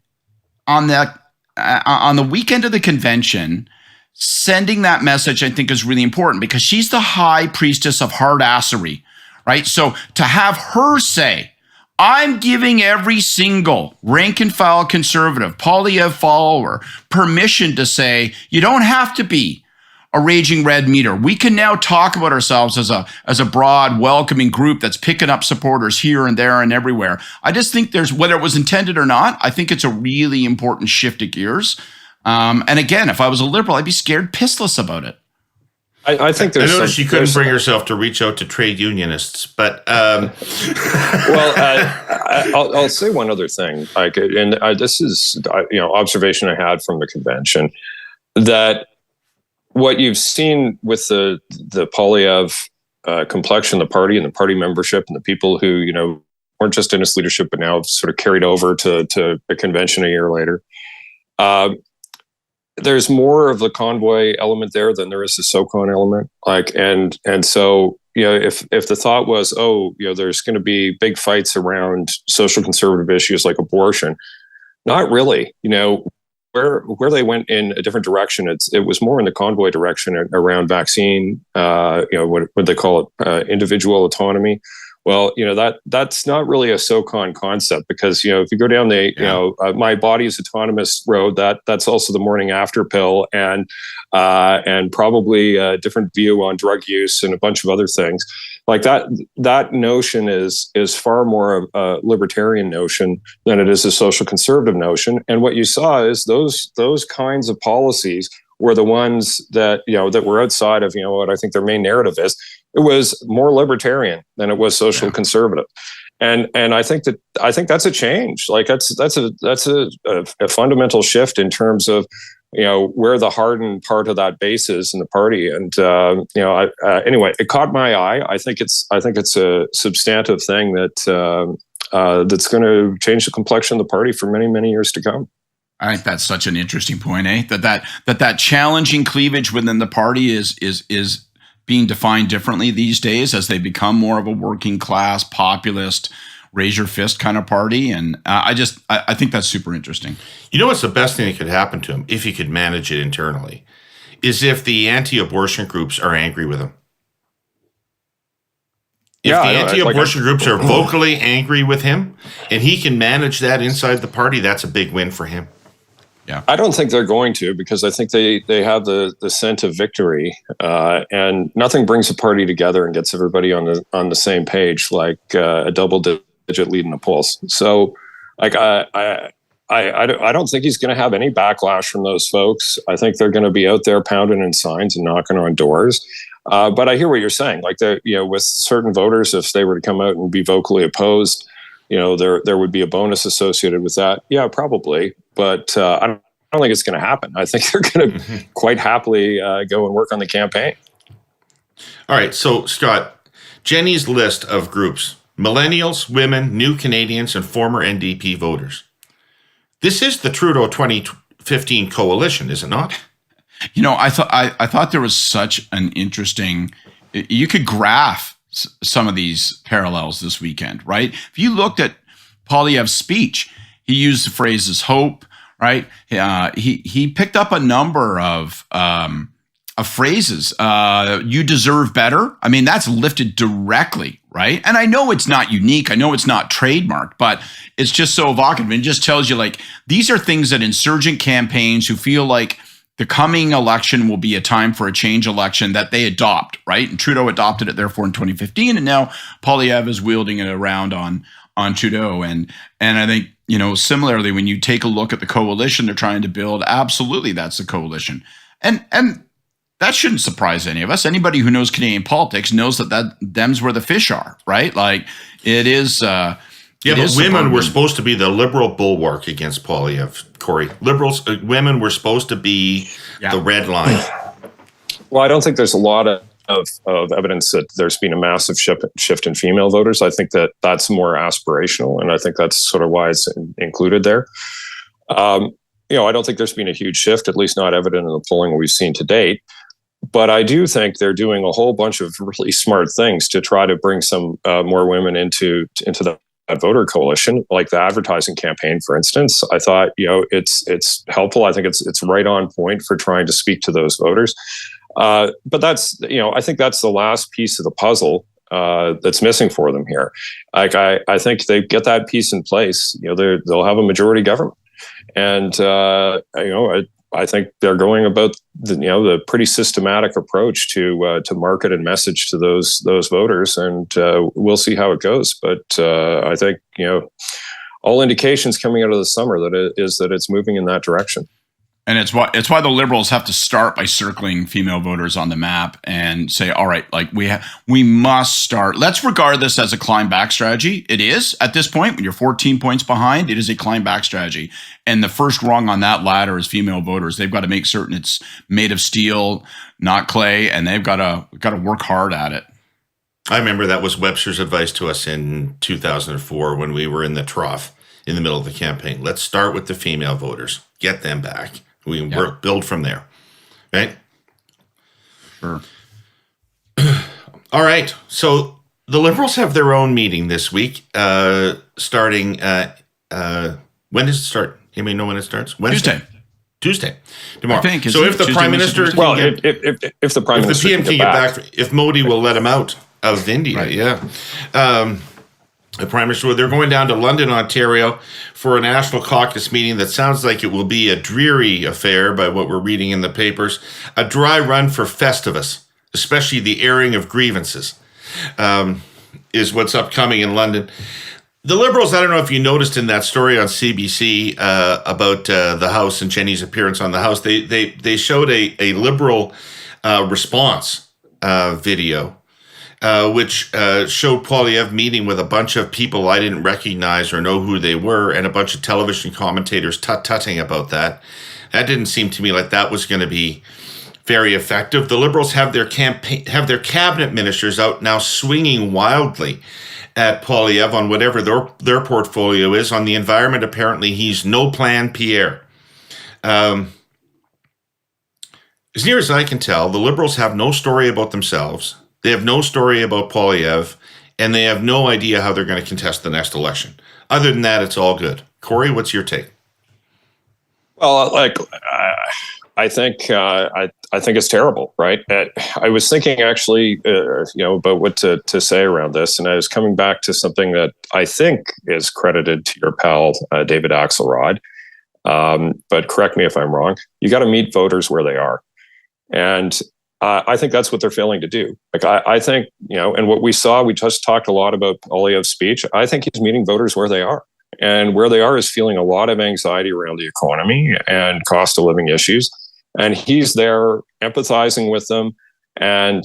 on the weekend of the convention, sending that message, I think is really important because she's the high priestess of hard assery, right? So to have her say, I'm giving every single rank and file Conservative, Poilievre follower, permission to say, you don't have to be a raging red meter. We can now talk about ourselves as a broad, welcoming group that's picking up supporters here and there and everywhere. I just think whether it was intended or not, I think it's a really important shift of gears. And again, if I was a Liberal, I'd be scared pissless about it. I think I noticed she couldn't bring herself to reach out to trade unionists, but I'll say one other thing. This is observation I had from the convention, that what you've seen with the Poilievre complexion, the party and the party membership, and the people who weren't just in its leadership but now sort of carried over to a convention a year later. There's more of the convoy element there than there is the SOCON element. And so, if the thought was, there's going to be big fights around social conservative issues like abortion, not really. Where they went in a different direction, it was more in the convoy direction around vaccine, what they call it, individual autonomy, Well, that's not really a SOCON concept, because if you go down the my body is autonomous road, that's also the morning after pill, and probably a different view on drug use and a bunch of other things like that. That notion is far more of a libertarian notion than it is a social conservative notion. And what you saw is those kinds of policies were the ones that that were outside of what I think their main narrative is. It was more libertarian than it was social conservative, and I think that's a change. Like that's a fundamental shift in terms of where the hardened part of that base is in the party. And anyway, it caught my eye. I think it's a substantive thing that that's going to change the complexion of the party for many, many years to come. I think that's such an interesting point, that challenging cleavage within the party is being defined differently these days as they become more of a working class, populist, raise your fist kind of party. And I think that's super interesting. You know what's the best thing that could happen to him, if he could manage it internally, is if the anti-abortion groups are angry with him. If the anti-abortion groups are vocally angry with him and he can manage that inside the party, that's a big win for him. Yeah, I don't think they're going to, because I think they have the scent of victory, and nothing brings a party together and gets everybody on the same page like a double-digit lead in the polls. So, like I don't think he's going to have any backlash from those folks. I think they're going to be out there pounding in signs and knocking on doors. But I hear what you're saying. Like with certain voters, if they were to come out and be vocally opposed, there would be a bonus associated with that. Yeah, probably. But I don't think it's going to happen. I think they're going to quite happily go and work on the campaign. All right. So, Scott, Jenny's list of groups: millennials, women, new Canadians, and former NDP voters. This is the Trudeau 2015 coalition, is it not? I thought there was such an interesting. You could graph some of these parallels this weekend, right? If you looked at Poilievre's speech, he used the phrases hope, right? He picked up a number of phrases. You deserve better. I mean, that's lifted directly, right? And I know it's not unique. I know it's not trademarked, but it's just so evocative. It just tells you, like, these are things that insurgent campaigns who feel like the coming election will be a time for a change election that they adopt, right? And Trudeau adopted it, therefore, in 2015, and now Poilievre is wielding it around on Trudeau. And I think, similarly, when you take a look at the coalition they're trying to build, absolutely that's the coalition. And that shouldn't surprise any of us. Anybody who knows Canadian politics knows that them's where the fish are, right? Like, it is. But women were supposed to be the liberal bulwark against Poilievre, Kory. Women were supposed to be the red line. Well, I don't think there's a lot of evidence that there's been a massive shift in female voters. I think that's more aspirational, and I think that's sort of why it's included there. I don't think there's been a huge shift, at least not evident in the polling we've seen to date. But I do think they're doing a whole bunch of really smart things to try to bring some more women into the voter coalition, like the advertising campaign, for instance. I thought, it's helpful. I think it's right on point for trying to speak to those voters. But that's, I think that's the last piece of the puzzle that's missing for them here. Like, I think they get that piece in place, they'll have a majority government. And, I think they're going about the pretty systematic approach to market and message to those voters, and we'll see how it goes. But I think all indications coming out of the summer that it's moving in that direction. And it's why the Liberals have to start by circling female voters on the map and say, all right, like we must start. Let's regard this as a climb back strategy. It is at this point when you're 14 points behind. It is a climb back strategy, and the first rung on that ladder is female voters. They've got to make certain it's made of steel, not clay, and they've got to work hard at it. I remember that was Webster's advice to us in 2004 when we were in the trough in the middle of the campaign. Let's start with the female voters, get them back. We can build from there, right? Sure. All right. So the Liberals have their own meeting this week, starting. When does it start? Anybody know when it starts? Wednesday. Tuesday. Tomorrow. I think, so if the Tuesday, Prime Minister, if the Prime Minister, if the PM can get back, if Modi will let him out, of India. Right. Yeah. The Prime Minister, they're going down to London, Ontario for a National Caucus meeting that sounds like it will be a dreary affair by what we're reading in the papers. A dry run for Festivus, especially the airing of grievances, is what's upcoming in London. The Liberals, I don't know if you noticed in that story on CBC about the House and Jenny's appearance on the House, they showed a Liberal response video, which showed Poilievre meeting with a bunch of people I didn't recognize or know who they were, and a bunch of television commentators tut-tutting about that. That didn't seem to me like that was going to be very effective. The Liberals have their cabinet ministers out now swinging wildly at Poilievre on whatever their portfolio is. On the environment, apparently he's no plan Pierre. As near as I can tell, the Liberals have no story about themselves. They have no story about Poilievre, and they have no idea how they're going to contest the next election. Other than that, it's all good. Kory, what's your take? Well, I think it's terrible, right? I was thinking actually, about what to say around this, and I was coming back to something that I think is credited to your pal David Axelrod. But correct me if I'm wrong. You got to meet voters where they are, and I think that's what they're failing to do. Like I think and what we saw, we just talked a lot about Poilievre's speech. I think he's meeting voters where they are. And where they are is feeling a lot of anxiety around the economy and cost of living issues. And he's there empathizing with them and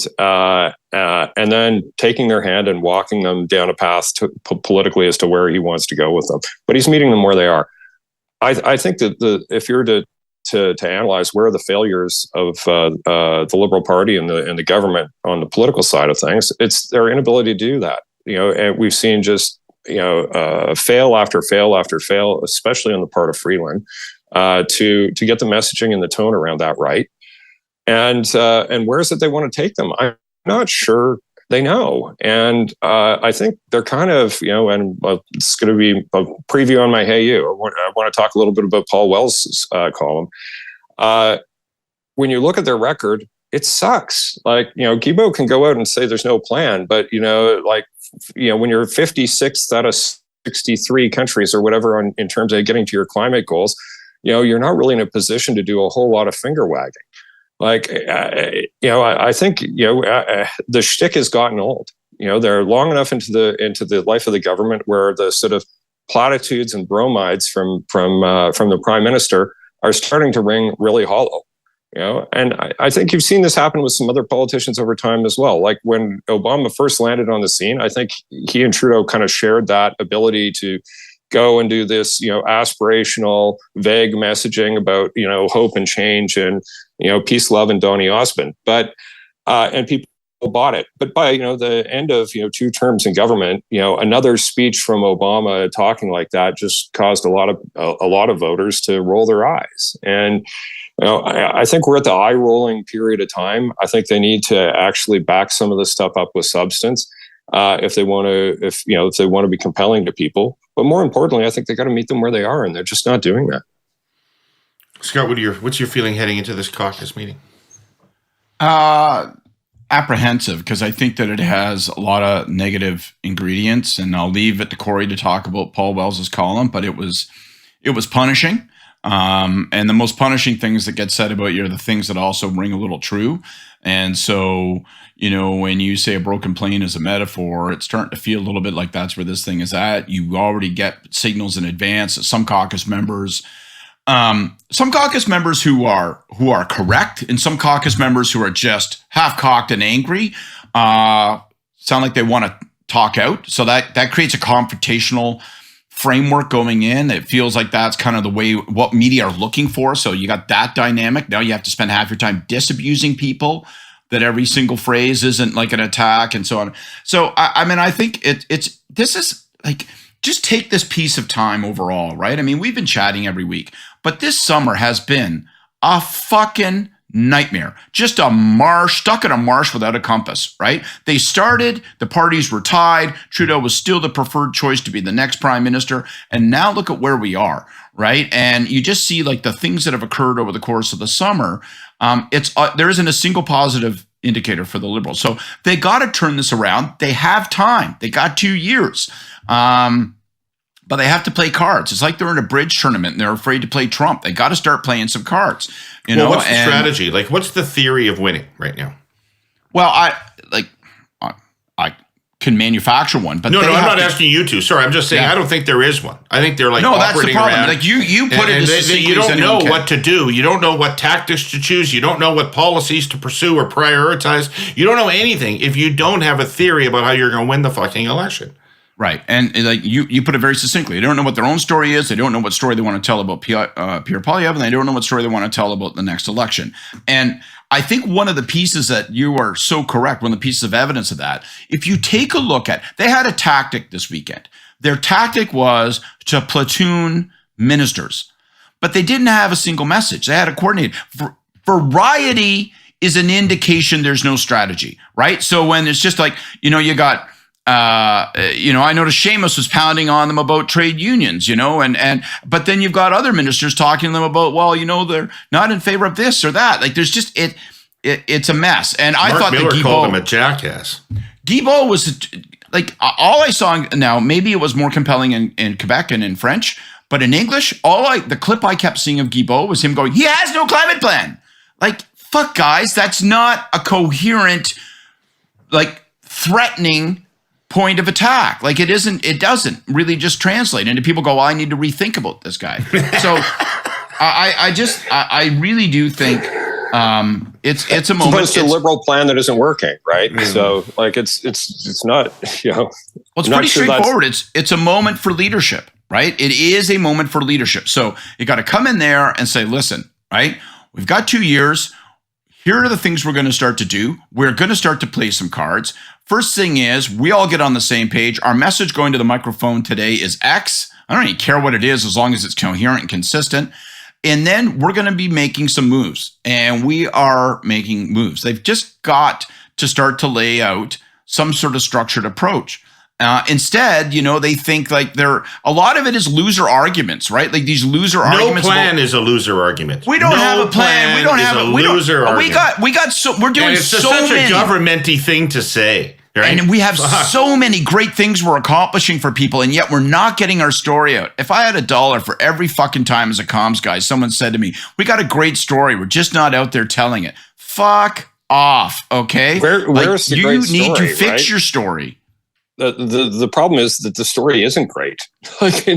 then taking their hand and walking them down a path politically as to where he wants to go with them. But he's meeting them where they are. I think that if you're to analyze where are the failures of the Liberal Party and the government on the political side of things, it's their inability to do that. And we've seen just fail after fail after fail, especially on the part of Freeland, to get the messaging and the tone around that right. And where is it they want to take them? I'm not sure they know. And I think they're kind of, and it's going to be a preview on my Hey You. I want to talk a little bit about Paul Wells's column. When you look at their record, it sucks. Like, Guilbeault can go out and say there's no plan, but, when you're 56th out of 63 countries or whatever in terms of getting to your climate goals, you're not really in a position to do a whole lot of finger wagging. Like, I think, the shtick has gotten old. They're long enough into the life of the government where the sort of platitudes and bromides from the prime minister are starting to ring really hollow. And I think you've seen this happen with some other politicians over time as well. Like when Obama first landed on the scene, I think he and Trudeau kind of shared that ability to go and do this, aspirational, vague messaging about, hope and change and, peace, love, and Donny Osmond. But, and people bought it. But by, the end of, 2 terms in government, another speech from Obama talking like that just caused a lot of voters to roll their eyes. And, I think we're at the eye-rolling period of time. I think they need to actually back some of this stuff up with substance if they want to be compelling to people. But more importantly, I think they got to meet them where they are, and they're just not doing that. Scott, what's your feeling heading into this caucus meeting? Apprehensive, because I think that it has a lot of negative ingredients, and I'll leave it to Kory to talk about Paul Wells's column. But it was punishing. And the most punishing things that get said about you are the things that also ring a little true. And so, when you say a broken plane is a metaphor, it's starting to feel a little bit like that's where this thing is at. You already get signals in advance that some caucus members who are correct, and some caucus members who are just half-cocked and angry, sound like they want to talk out. So that creates a confrontational framework going in. It feels like that's kind of the way what media are looking for. So you got that dynamic. Now you have to spend half your time disabusing people that every single phrase isn't like an attack and so on. So I think this is like, just take this piece of time overall, right? I mean, we've been chatting every week, but this summer has been a fucking nightmare. Just a marsh, stuck in a marsh without a compass, right? They started, the parties were tied. Trudeau was still the preferred choice to be the next prime minister. And now look at where we are, right? And you just see like the things that have occurred over the course of the summer. There isn't a single positive indicator for the Liberals. So they got to turn this around. They have time. They got 2 years. But they have to play cards. It's like they're in a bridge tournament and they're afraid to play Trump. They got to start playing some cards. What's the strategy? Like, what's the theory of winning right now? Well, I can manufacture one, but no, I'm not asking you to. Sorry, I'm just saying I don't think there is one. I think they're like operating around. Like you put it as you don't know what to do. You don't know what tactics to choose. You don't know what policies to pursue or prioritize. You don't know anything if you don't have a theory about how you're going to win the fucking election. Right, and like you put it very succinctly. They don't know what their own story is. They don't know what story they want to tell about Pierre Poilievre, and they don't know what story they want to tell about the next election. And I think one of the pieces that you are so correct, one of the pieces of evidence of that, if you take a look at, they had a tactic this weekend. Their tactic was to platoon ministers, but they didn't have a single message. They had a coordinated. Variety is an indication there's no strategy, right? So when it's just like, you got, I noticed Seamus was pounding on them about trade unions, but then you've got other ministers talking to them about, they're not in favor of this or that. Like there's just, it's a mess. And I thought Miller called him a jackass. Guilbeault was like, all I saw now, maybe it was more compelling in Quebec and in French, but in English, the clip I kept seeing of Guilbeault was him going, he has no climate plan. Like, fuck guys, that's not a coherent, like threatening point of attack. Like it doesn't really just translate into people go, well, I need to rethink about this guy. So I really do think it's a moment. It's a liberal plan that isn't working, right? Mm-hmm. So like it's not, well, it's pretty straightforward. It's a moment for leadership, right? It is a moment for leadership. So you got to come in there and say, listen, right? We've got 2 years. Here are the things we're going to start to do. We're going to start to play some cards. First thing is, we all get on the same page. Our message going to the microphone today is X. I don't even care what it is as long as it's coherent and consistent. And then we're going to be making some moves. And we are making moves. They've just got to start to lay out some sort of structured approach. Instead, they think like a lot of it is loser arguments, right? Like these loser arguments. No plan is a loser argument. We don't have a plan. We don't have a loser argument. We're doing it's so such many. A governmenty thing to say. Right? And we have so many great things we're accomplishing for people, and yet we're not getting our story out. If I had $1 for every fucking time as a comms guy, someone said to me, we got a great story, we're just not out there telling it. Fuck off, okay? Where's the great story, you need to fix right? your story. The problem is that the story isn't great. Which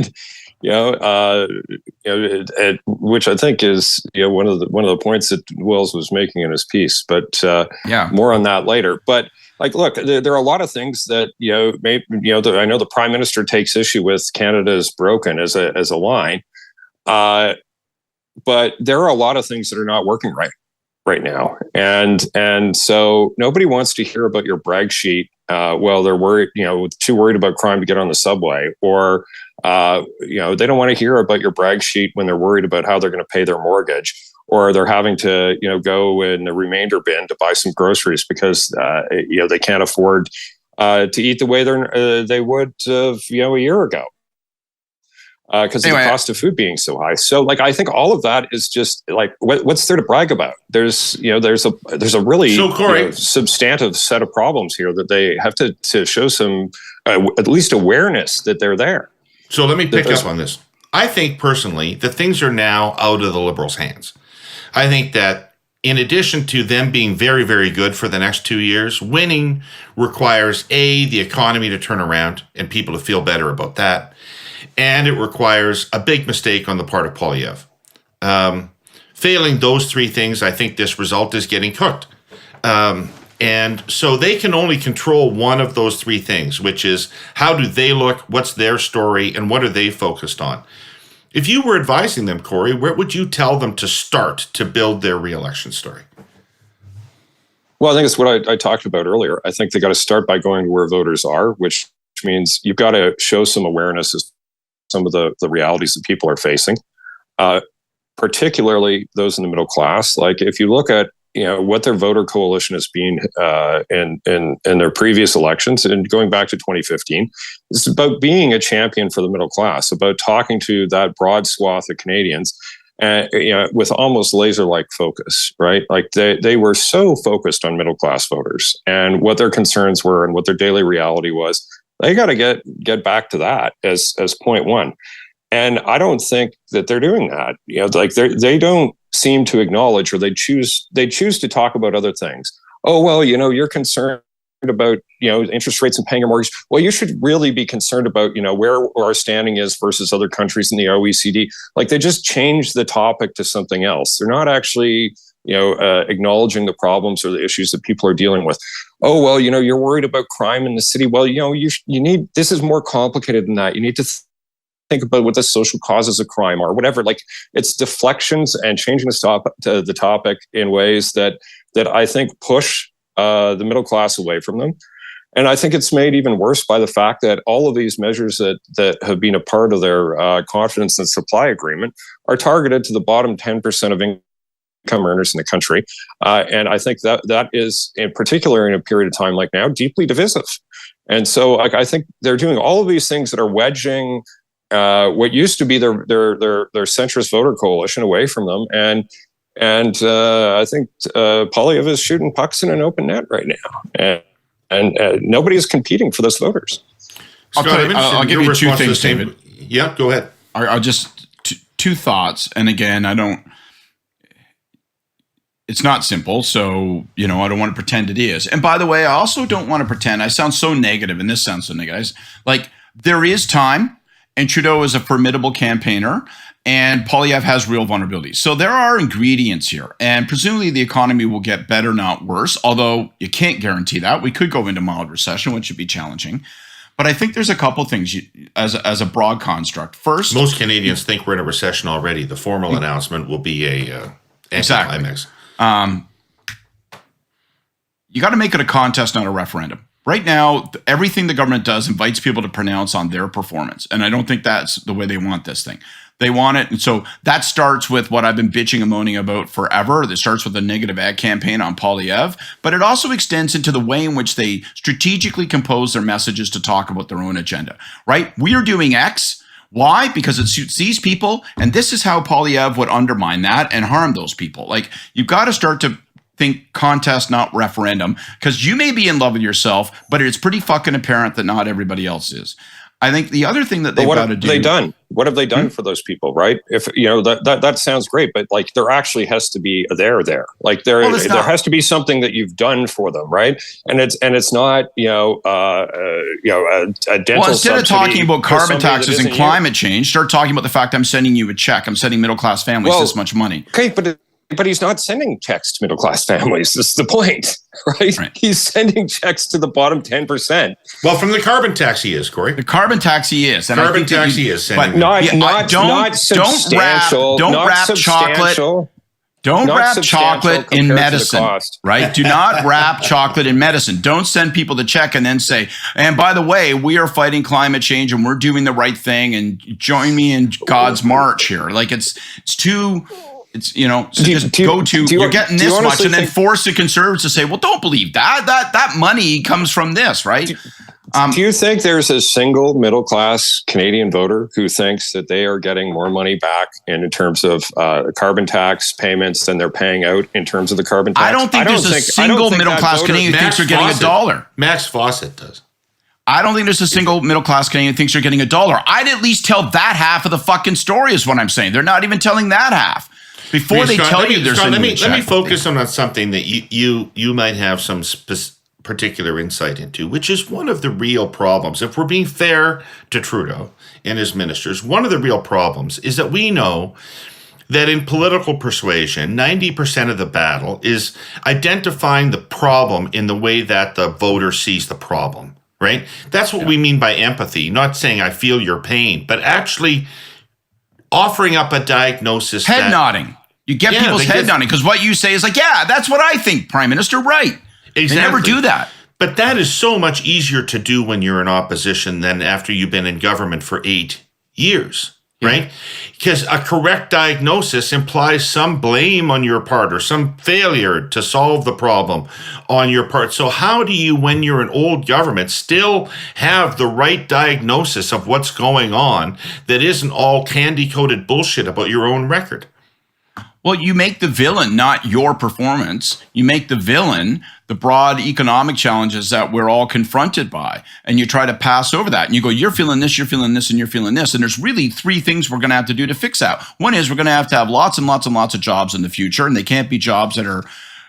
I think is one of the points that Wells was making in his piece. But more on that later. But like, look, there are a lot of things that I know the Prime Minister takes issue with. Canada is broken as a line, but there are a lot of things that are not working right now, and so nobody wants to hear about your brag sheet. Well, they're worried, too worried about crime to get on the subway, or they don't want to hear about your brag sheet when they're worried about how they're going to pay their mortgage, or they're having to, go in the remainder bin to buy some groceries because they can't afford to eat the way they would a year ago because of the cost of food being so high. So, like, I think all of that is just like what's there to brag about? There's a really substantive set of problems here that they have to show some at least awareness that they're there. So let me pick up on this. I think personally that things are now out of the Liberals' hands. I think that in addition to them being very, very good for the next 2 years, winning requires the economy to turn around and people to feel better about that. And it requires a big mistake on the part of Poilievre. Failing those three things, I think this result is getting cooked. And so they can only control one of those three things, which is how do they look, what's their story, and what are they focused on? If you were advising them, Kory, where would you tell them to start to build their re-election story? Well, I think it's what I talked about earlier. I think they got to start by going to where voters are, which means you've got to show some awareness of some of the realities that people are facing, particularly those in the middle class. Like if you look at what their voter coalition has been in their previous elections, and going back to 2015, it's about being a champion for the middle class, about talking to that broad swath of Canadians and with almost laser-like focus, right? Like they were so focused on middle-class voters and what their concerns were and what their daily reality was. They got to get back to that as point one. And I don't think that they're doing that. Like they don't seem to acknowledge, or they choose to talk about other things. Oh, well, you're concerned about, interest rates and paying your mortgage. Well, you should really be concerned about, where our standing is versus other countries in the OECD. Like they just changed the topic to something else. They're not actually, acknowledging the problems or the issues that people are dealing with. Oh, well, you're worried about crime in the city. Well, you need, this is more complicated than that. You need to think about what the social causes of crime are, whatever. Like it's deflections and changing the topic in ways that I think push the middle class away from them. And I think it's made even worse by the fact that all of these measures that have been a part of their confidence and supply agreement are targeted to the bottom 10% of income earners in the country. And I think that is, in particular in a period of time like now, deeply divisive. And so I think they're doing all of these things that are wedging what used to be their centrist voter coalition away from them. And I think Poilievre is shooting pucks in an open net right now, and nobody is competing for those voters. I'll give you two things, David. Yeah, go ahead. I'll just two thoughts, and again, it's not simple, so I don't want to pretend it is. And by the way, I also don't want to pretend. I sound so negative, and this sounds so negative. Like there is time, and Trudeau is a formidable campaigner. And Poilievre has real vulnerabilities. So there are ingredients here. And presumably the economy will get better, not worse, although you can't guarantee that. We could go into mild recession, which would be challenging. But I think there's a couple things as a broad construct. First, most Canadians think we're in a recession already. The formal announcement will be a anticlimax. You got to make it a contest, not a referendum. Right now, everything the government does invites people to pronounce on their performance. And I don't think that's the way they want this thing. They want it. And so that starts with what I've been bitching and moaning about forever. That starts with a negative ad campaign on Poilievre, but it also extends into the way in which they strategically compose their messages to talk about their own agenda, right? We are doing X. Why? Because it suits these people. And this is how Poilievre would undermine that and harm those people. Like you've got to start to think contest, not referendum, because you may be in love with yourself, but it's pretty fucking apparent that not everybody else is. I think the other thing that they've got to do. What have they done for those people? Right? If that sounds great, but like there actually has to be a there. Like there has to be something that you've done for them, right? And it's not a dental. Well, instead of talking about carbon taxes and climate change, start talking about the fact I'm sending you a check. I'm sending middle class families this much money. Okay, but he's not sending checks to middle-class families. That's the point, right? He's sending checks to the bottom 10%. Well, from the carbon tax he is, Kory. The carbon tax he is. And carbon tax he is sending. But not substantial. Don't wrap chocolate. Don't wrap chocolate in medicine, right? Do not wrap chocolate in medicine. Don't send people the check and then say, and by the way, we are fighting climate change and we're doing the right thing and join me in God's march here. Like it's too... It's, you're getting this much and then force the conservatives to say, well, don't believe that. That money comes from this, right? Do you think there's a single middle-class Canadian voter who thinks that they are getting more money back in terms of carbon tax payments than they're paying out in terms of the carbon tax? I don't think there's a single middle-class Canadian who thinks they're getting $1. Max Fawcett does. I don't think there's a single middle-class Canadian who thinks they're getting $1. I'd at least tell that half of the fucking story is what I'm saying. They're not even telling that half. Before they tell you there's let me focus on something that you might have some particular insight into, which is one of the real problems. If we're being fair to Trudeau and his ministers, one of the real problems is that we know that in political persuasion, 90% of the battle is identifying the problem in the way that the voter sees the problem, right? That's what we mean by empathy, not saying I feel your pain, but actually offering up a diagnosis. Head nodding. You get people's head nodding because what you say is like, yeah, that's what I think, Prime Minister, right. Exactly. They never do that. But that is so much easier to do when you're in opposition than after you've been in government for 8 years, right? Because a correct diagnosis implies some blame on your part or some failure to solve the problem on your part. So how do you, when you're an old government, still have the right diagnosis of what's going on that isn't all candy-coated bullshit about your own record? Well, you make the villain not your performance. You make the villain the broad economic challenges that we're all confronted by. And you try to pass over that. And you go, you're feeling this, and you're feeling this. And there's really three things we're going to have to do to fix that. One is we're going to have lots and lots and lots of jobs in the future. And they can't be jobs that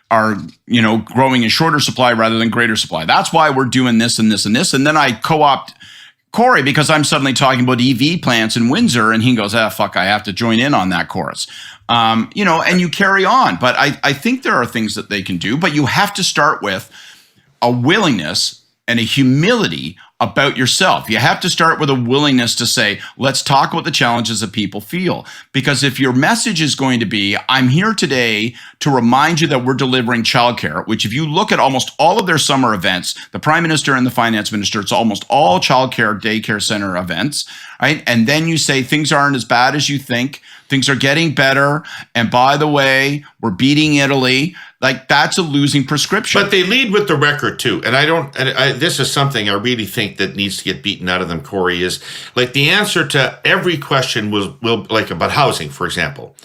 are growing in shorter supply rather than greater supply. That's why we're doing this and this and this. And then I co-opt Kory because I'm suddenly talking about EV plants in Windsor, and he goes, fuck, I have to join in on that chorus. And you carry on. But I think there are things that they can do, but you have to start with a willingness and a humility about yourself. You have to start with a willingness to say, let's talk about the challenges that people feel. Because if your message is going to be, I'm here today to remind you that we're delivering childcare, which if you look at almost all of their summer events, the Prime Minister and the Finance Minister, it's almost all childcare daycare center events, right? And then you say things aren't as bad as you think. Things are getting better. And by the way, we're beating Italy. Like, that's a losing prescription. But they lead with the record too. And this is something I really think that needs to get beaten out of them, Kory, is like the answer to every question will like about housing, for example.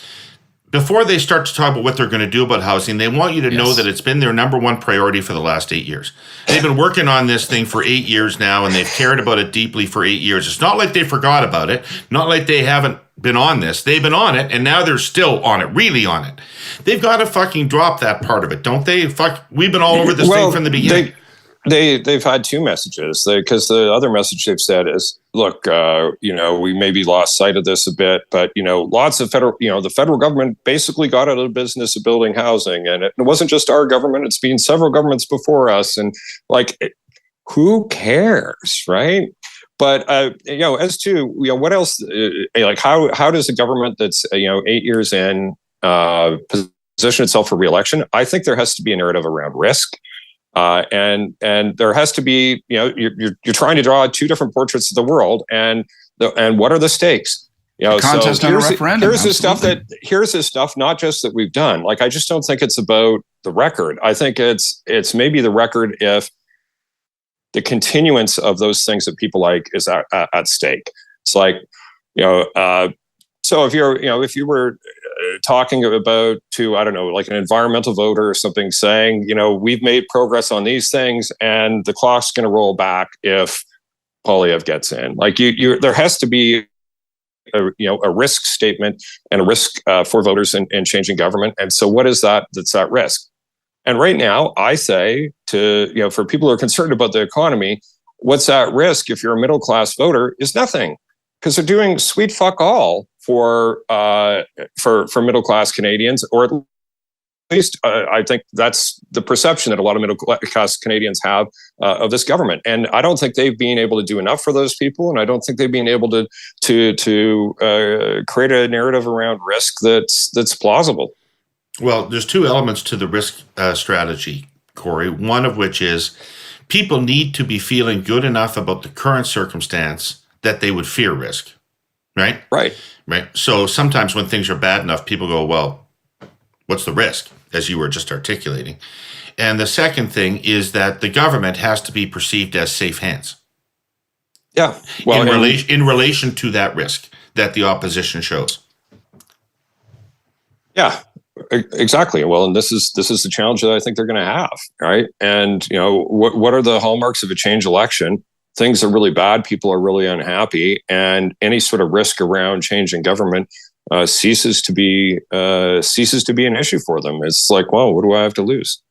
Before they start to talk about what they're going to do about housing, they want you to know that it's been their number one priority for the last 8 years. They've been working on this thing for 8 years now, and they've cared about it deeply for 8 years. It's not like they forgot about it, not like they haven't been on this. They've been on it, and now they're still on it, really on it. They've got to fucking drop that part of it, don't they? We've been all over this thing from the beginning. They've had two messages, because the other message they've said is, look, we maybe lost sight of this a bit, but lots of the federal government basically got out of the business of building housing, and it wasn't just our government; it's been several governments before us, and who cares, right? But as to what else, how does a government that's 8 years in position itself for re-election? I think there has to be a narrative around risk. And there has to be, you're trying to draw two different portraits of the world, and what are the stakes? Contest on a referendum. Here's the stuff, not just that we've done. Like, I just don't think it's about the record. I think it's maybe the record if the continuance of those things that people like is at stake. It's like, so if you were talking about to, I don't know, like an environmental voter or something saying, we've made progress on these things and the clock's going to roll back if Poilievre gets in. Like there has to be a risk statement and a risk for voters in changing government. And so what is that that's at risk? And right now, I say to, for people who are concerned about the economy, what's at risk if you're a middle class voter is nothing, because they're doing sweet fuck all for middle class Canadians, or at least I think that's the perception that a lot of middle class Canadians have of this government. And I don't think they've been able to do enough for those people, and I don't think they've been able to create a narrative around risk that's plausible. Well, there's two elements to the risk strategy, Kory. One of which is people need to be feeling good enough about the current circumstance that they would fear risk, right? Right. So sometimes when things are bad enough, people go, well, what's the risk, as you were just articulating? And the second thing is that the government has to be perceived as safe hands. Yeah. Well, in relation to that risk that the opposition shows. Yeah. Exactly. Well, and this is the challenge that I think they're going to have, right? And what are the hallmarks of a change election? Things are really bad. People are really unhappy, and any sort of risk around changing government ceases to be an issue for them. It's like, well, what do I have to lose?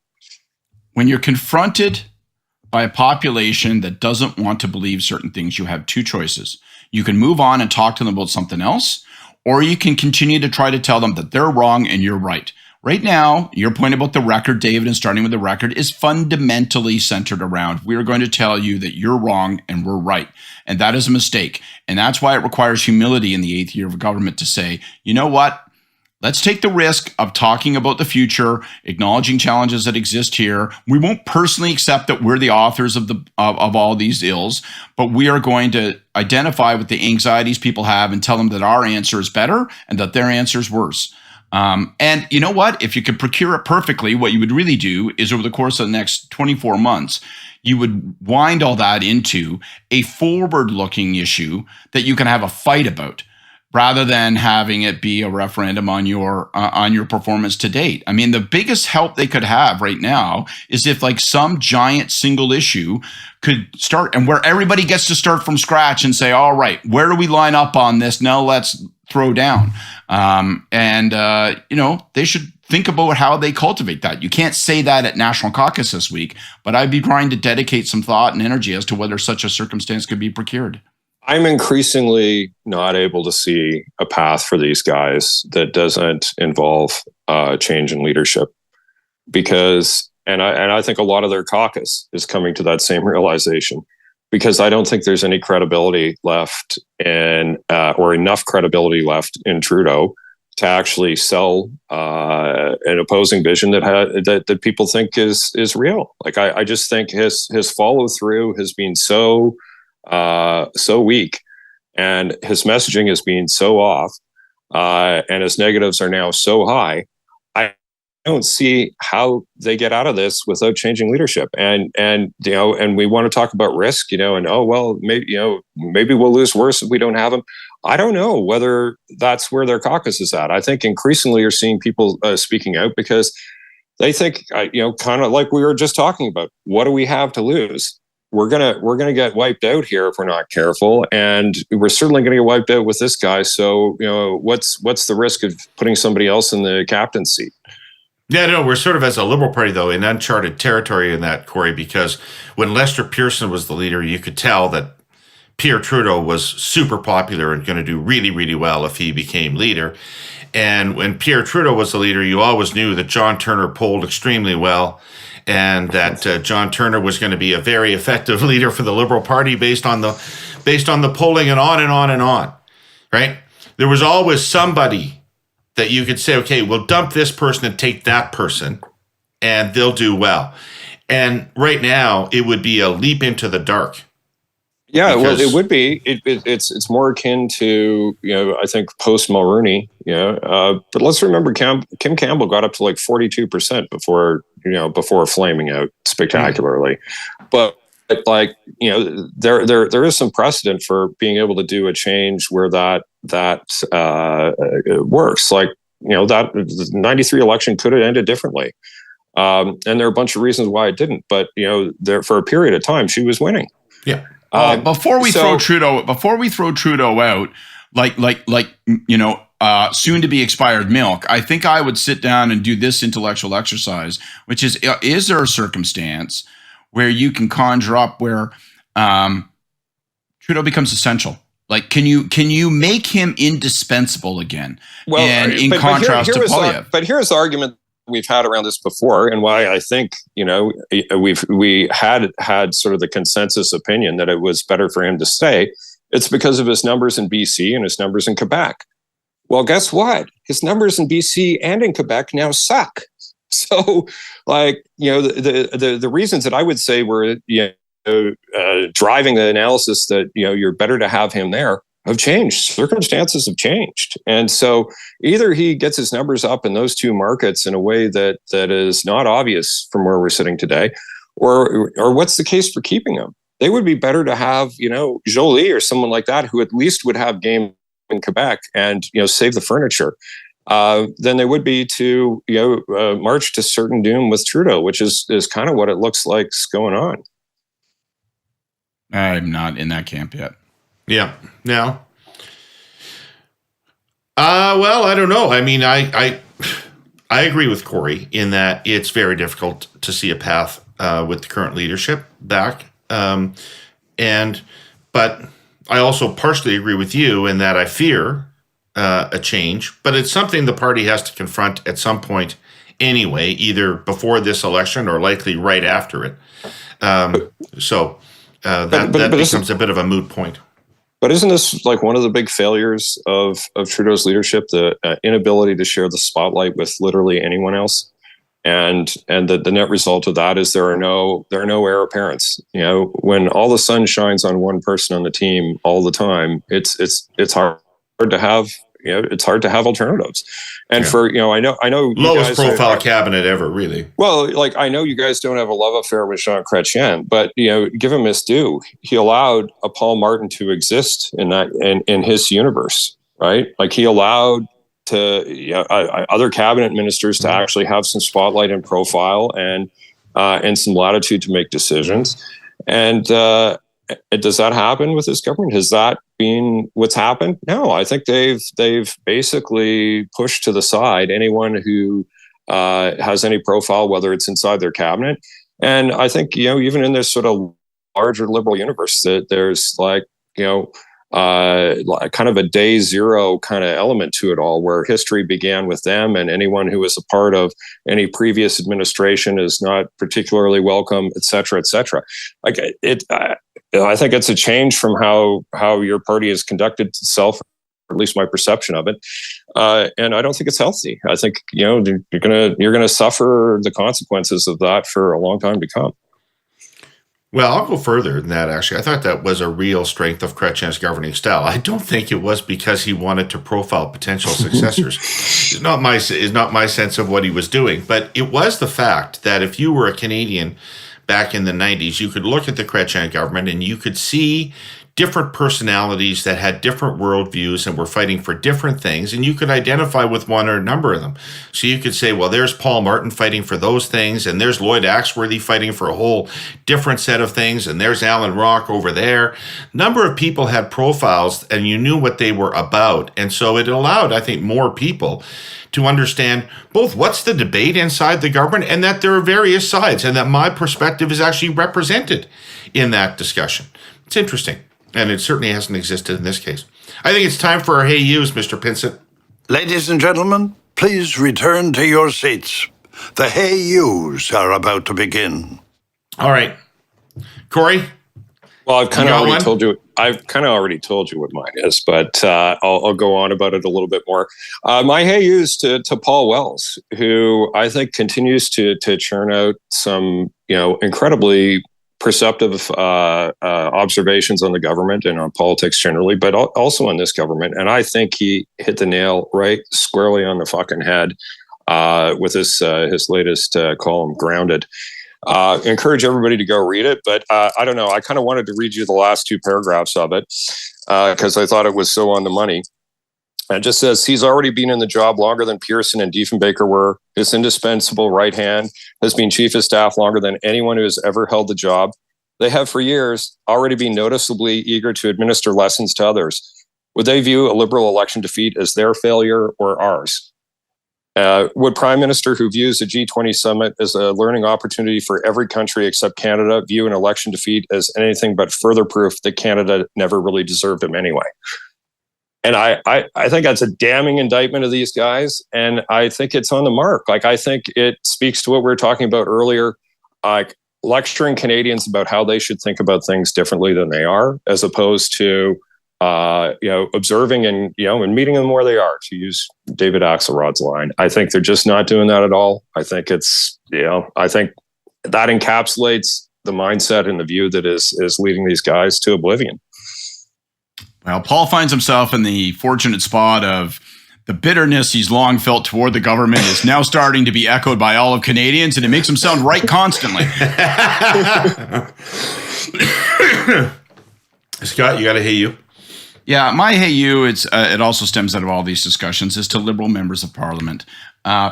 When you're confronted by a population that doesn't want to believe certain things, you have two choices. You can move on and talk to them about something else, or you can continue to try to tell them that they're wrong and you're right. Right now, your point about the record, David, and starting with the record is fundamentally centered around, we're going to tell you that you're wrong and we're right. And that is a mistake. And that's why it requires humility in the 8th year of government to say, you know what? Let's take the risk of talking about the future, acknowledging challenges that exist here. We won't personally accept that we're the authors of all these ills, but we are going to identify what the anxieties people have and tell them that our answer is better and that their answer is worse. And you know what? If you could procure it perfectly, what you would really do is over the course of the next 24 months, you would wind all that into a forward-looking issue that you can have a fight about. rather than having it be a referendum on your performance to date. I mean, the biggest help they could have right now is if like some giant single issue could start, and where everybody gets to start from scratch and say, all right, where do we line up on this? Now let's throw down. They should think about how they cultivate that. You can't say that at National Caucus this week, but I'd be trying to dedicate some thought and energy as to whether such a circumstance could be procured. I'm increasingly not able to see a path for these guys that doesn't involve change in leadership, because, and I think a lot of their caucus is coming to that same realization, because I don't think there's any credibility left in, or enough credibility left in Trudeau to actually sell an opposing vision that people think is real. Like I just think his follow through has been so weak, and his messaging has been so off, and his negatives are now so high. I don't see how they get out of this without changing leadership. And we want to talk about risk, and maybe we'll lose worse if we don't have him. I don't know whether that's where their caucus is at. I think increasingly you're seeing people speaking out because they think, kind of like we were just talking about, what do we have to lose? We're gonna get wiped out here if we're not careful, and we're certainly gonna get wiped out with this guy. So what's the risk of putting somebody else in the captain's seat? Yeah, no, we're sort of, as a Liberal Party, though, in uncharted territory in that, Kory, because when Lester Pearson was the leader, you could tell that Pierre Trudeau was super popular and going to do really, really well if he became leader. And when Pierre Trudeau was the leader, you always knew that John Turner polled extremely well, and that John Turner was going to be a very effective leader for the Liberal Party based on the polling, and on and on and on, right? There was always somebody that you could say, okay, we'll dump this person and take that person, and they'll do well. And right now, it would be a leap into the dark. Yeah, well, it would be. It's more akin to, I think post Mulroney. But let's remember, Kim Campbell got up to like 42% before flaming out spectacularly. But like, there is some precedent for being able to do a change where that works. Like, that the 93 election could have ended differently. And there are a bunch of reasons why it didn't. But there for a period of time, she was winning. Yeah. Before we throw Trudeau out, soon to be expired milk, I think I would sit down and do this intellectual exercise, which is there a circumstance where you can conjure up where Trudeau becomes essential? Like, can you make him indispensable again? Well, and in contrast to Poilievre. But here's the argument we've had around this before, and why I think we had sort of the consensus opinion that it was better for him to stay. It's because of his numbers in BC and his numbers in Quebec. Well, guess what? His numbers in BC and in Quebec now suck. So, the reasons that I would say were driving the analysis that you're better to have him there have changed. Circumstances have changed. And so either he gets his numbers up in those two markets in a way that is not obvious from where we're sitting today, or what's the case for keeping him? They would be better to have, Joly or someone like that, who at least would have game in Quebec and, save the furniture, than they would be to, march to certain doom with Trudeau, which is kind of what it looks like is going on. I'm not in that camp yet. Yeah. No. Well, I don't know. I mean, I agree with Kory in that it's very difficult to see a path with the current leadership back. But I also partially agree with you in that I fear a change, but it's something the party has to confront at some point anyway, either before this election or likely right after it. That becomes a bit of a moot point. But isn't this like one of the big failures of Trudeau's leadership, the inability to share the spotlight with literally anyone else? And the net result of that is there are no heir apparents. When all the sun shines on one person on the team all the time, it's hard to have it's hard to have alternatives. And for I know lowest profile cabinet ever, really. Well, like, I know you guys don't have a love affair with Jean Chrétien, but give him his due. He allowed a Paul Martin to exist in his universe. right? Like he allowed other cabinet ministers to actually have some spotlight and profile and some latitude to make decisions. And does that happen with this government? Has that been what's happened? No, I think they've basically pushed to the side anyone who has any profile, whether it's inside their cabinet. And I think, even in this sort of larger liberal universe, that there's kind of a day zero kind of element to it all, where history began with them, and anyone who was a part of any previous administration is not particularly welcome, et cetera, et cetera. Like I think it's a change from how your party has conducted itself, or at least my perception of it. And I don't think it's healthy. I think, you're gonna suffer the consequences of that for a long time to come. Well, I'll go further than that, actually. I thought that was a real strength of Chrétien's governing style. I don't think it was because he wanted to profile potential successors. It's not my sense of what he was doing, but it was the fact that if you were a Canadian back in the 90s, you could look at the Chrétien government and you could see different personalities that had different worldviews and were fighting for different things, and you could identify with one or a number of them. So you could say, well, there's Paul Martin fighting for those things, and there's Lloyd Axworthy fighting for a whole different set of things, and there's Alan Rock over there. Number of people had profiles, and you knew what they were about, and so it allowed, I think, more people to understand both what's the debate inside the government and that there are various sides, and that my perspective is actually represented in that discussion. It's interesting. And it certainly hasn't existed in this case. I think it's time for our Hey Yous, Mr. Pinsett. Ladies and gentlemen, please return to your seats. The Hey Yous are about to begin. All right. Kory? Well, I've kind of already told you what mine is, but I'll go on about it a little bit more. My Hey Yous to Paul Wells, who I think continues to churn out some, incredibly perceptive observations on the government and on politics generally, but also on this government. And I think he hit the nail right squarely on the fucking head with his latest column, Grounded. Encourage everybody to go read it, but I don't know. I kind of wanted to read you the last two paragraphs of it because I thought it was so on the money. It just says, he's already been in the job longer than Pearson and Diefenbaker were. His indispensable right hand has been chief of staff longer than anyone who has ever held the job. They have for years already been noticeably eager to administer lessons to others. Would they view a Liberal election defeat as their failure or ours? Would Prime Minister who views a G20 summit as a learning opportunity for every country except Canada view an election defeat as anything but further proof that Canada never really deserved him anyway? And I think that's a damning indictment of these guys. And I think it's on the mark. Like, I think it speaks to what we were talking about earlier, like lecturing Canadians about how they should think about things differently than they are, as opposed to, observing and meeting them where they are, to use David Axelrod's line. I think they're just not doing that at all. I think it's, I think that encapsulates the mindset and the view that is leading these guys to oblivion. Well, Paul finds himself in the fortunate spot of the bitterness he's long felt toward the government is now starting to be echoed by all of Canadians, and it makes him sound right constantly. Scott, you got a Hey You? Yeah, my Hey You, it also stems out of all these discussions, is to Liberal members of Parliament.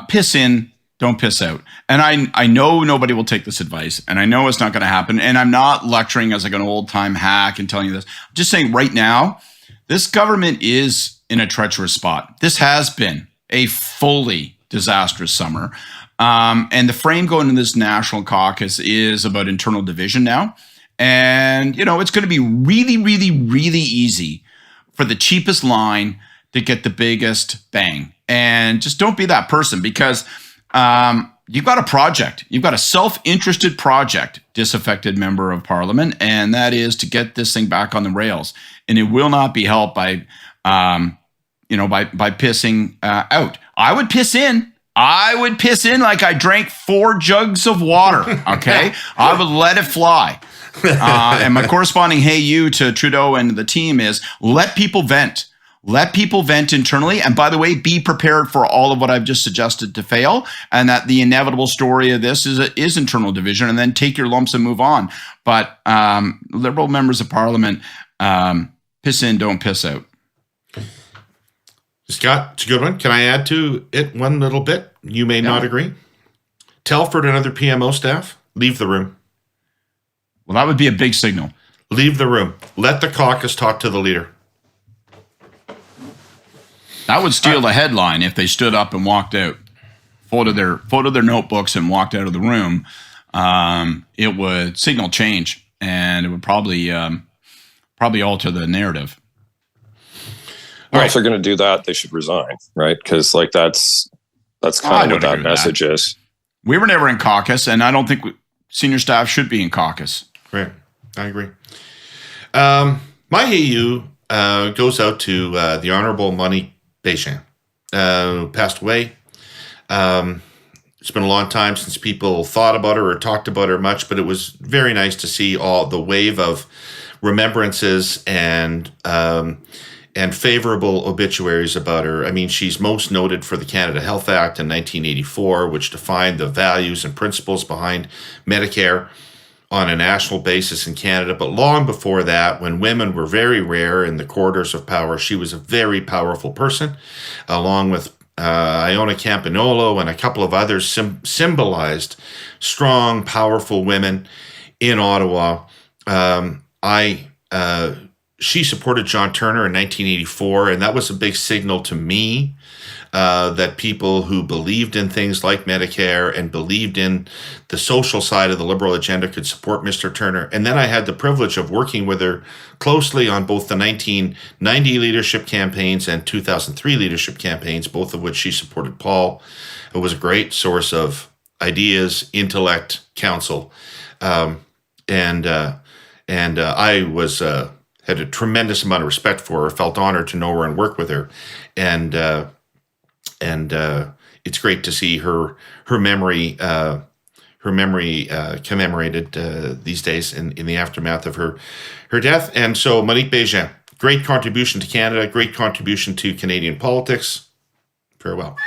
Piss in, don't piss out. And I know nobody will take this advice, and I know it's not going to happen, and I'm not lecturing as like an old-time hack and telling you this. I'm just saying right now, this government is in a treacherous spot. This has been a fully disastrous summer. And the frame going into this national caucus is about internal division now. And, it's going to be really, really, really easy for the cheapest line to get the biggest bang. And just don't be that person, because you've got a project. You've got a self-interested project, disaffected member of Parliament, and that is to get this thing back on the rails. And it will not be helped by pissing out. I would piss in. Like I drank 4 jugs of water. Okay, I would let it fly. And my corresponding Hey You to Trudeau and the team is let people vent. Let people vent internally. And by the way, be prepared for all of what I've just suggested to fail, and that the inevitable story of this is internal division, and then take your lumps and move on. But Liberal members of Parliament, piss in, don't piss out. Scott, it's a good one. Can I add to it one little bit? You may not agree. Telford and other PMO staff, leave the room. Well, that would be a big signal. Leave the room. Let the caucus talk to the leader. That would steal the headline if they stood up and walked out, folded their notebooks and walked out of the room. It would signal change, and it would probably alter the narrative. Well, if they're going to do that, they should resign, right? Because like that's kind of what that message is. We were never in caucus, and I don't think senior staff should be in caucus. Right, I agree. My AU goes out to the Honorable Monique Béchamp, who passed away. It's been a long time since people thought about her or talked about her much, but it was very nice to see all the wave of remembrances and favorable obituaries about her. I mean, she's most noted for the Canada Health Act in 1984, which defined the values and principles behind Medicare on a national basis in Canada. But long before that, when women were very rare in the corridors of power, she was a very powerful person, along with Iona Campanolo and a couple of others symbolized strong, powerful women in Ottawa. She supported John Turner in 1984, and that was a big signal to me that people who believed in things like Medicare and believed in the social side of the Liberal agenda could support Mr. Turner. And then I had the privilege of working with her closely on both the 1990 leadership campaigns and 2003 leadership campaigns, both of which she supported Paul. It was a great source of ideas, intellect, counsel. I was... had a tremendous amount of respect for her, felt honored to know her and work with her. And it's great to see her memory commemorated these days in the aftermath of her death. And so Monique Béchamp, great contribution to Canada, great contribution to Canadian politics. Farewell.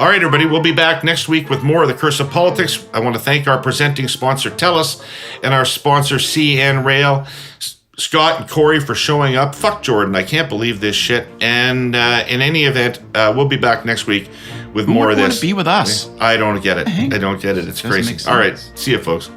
All right, everybody, we'll be back next week with more of The Curse of Politics. I want to thank our presenting sponsor, TELUS, and our sponsor, CN Rail. Scott and Kory for showing up. Fuck Jordan. I can't believe this shit. And in any event, we'll be back next week with more of this. Who would be with us? I don't get it. I don't get it. It's crazy. All right. See you, folks.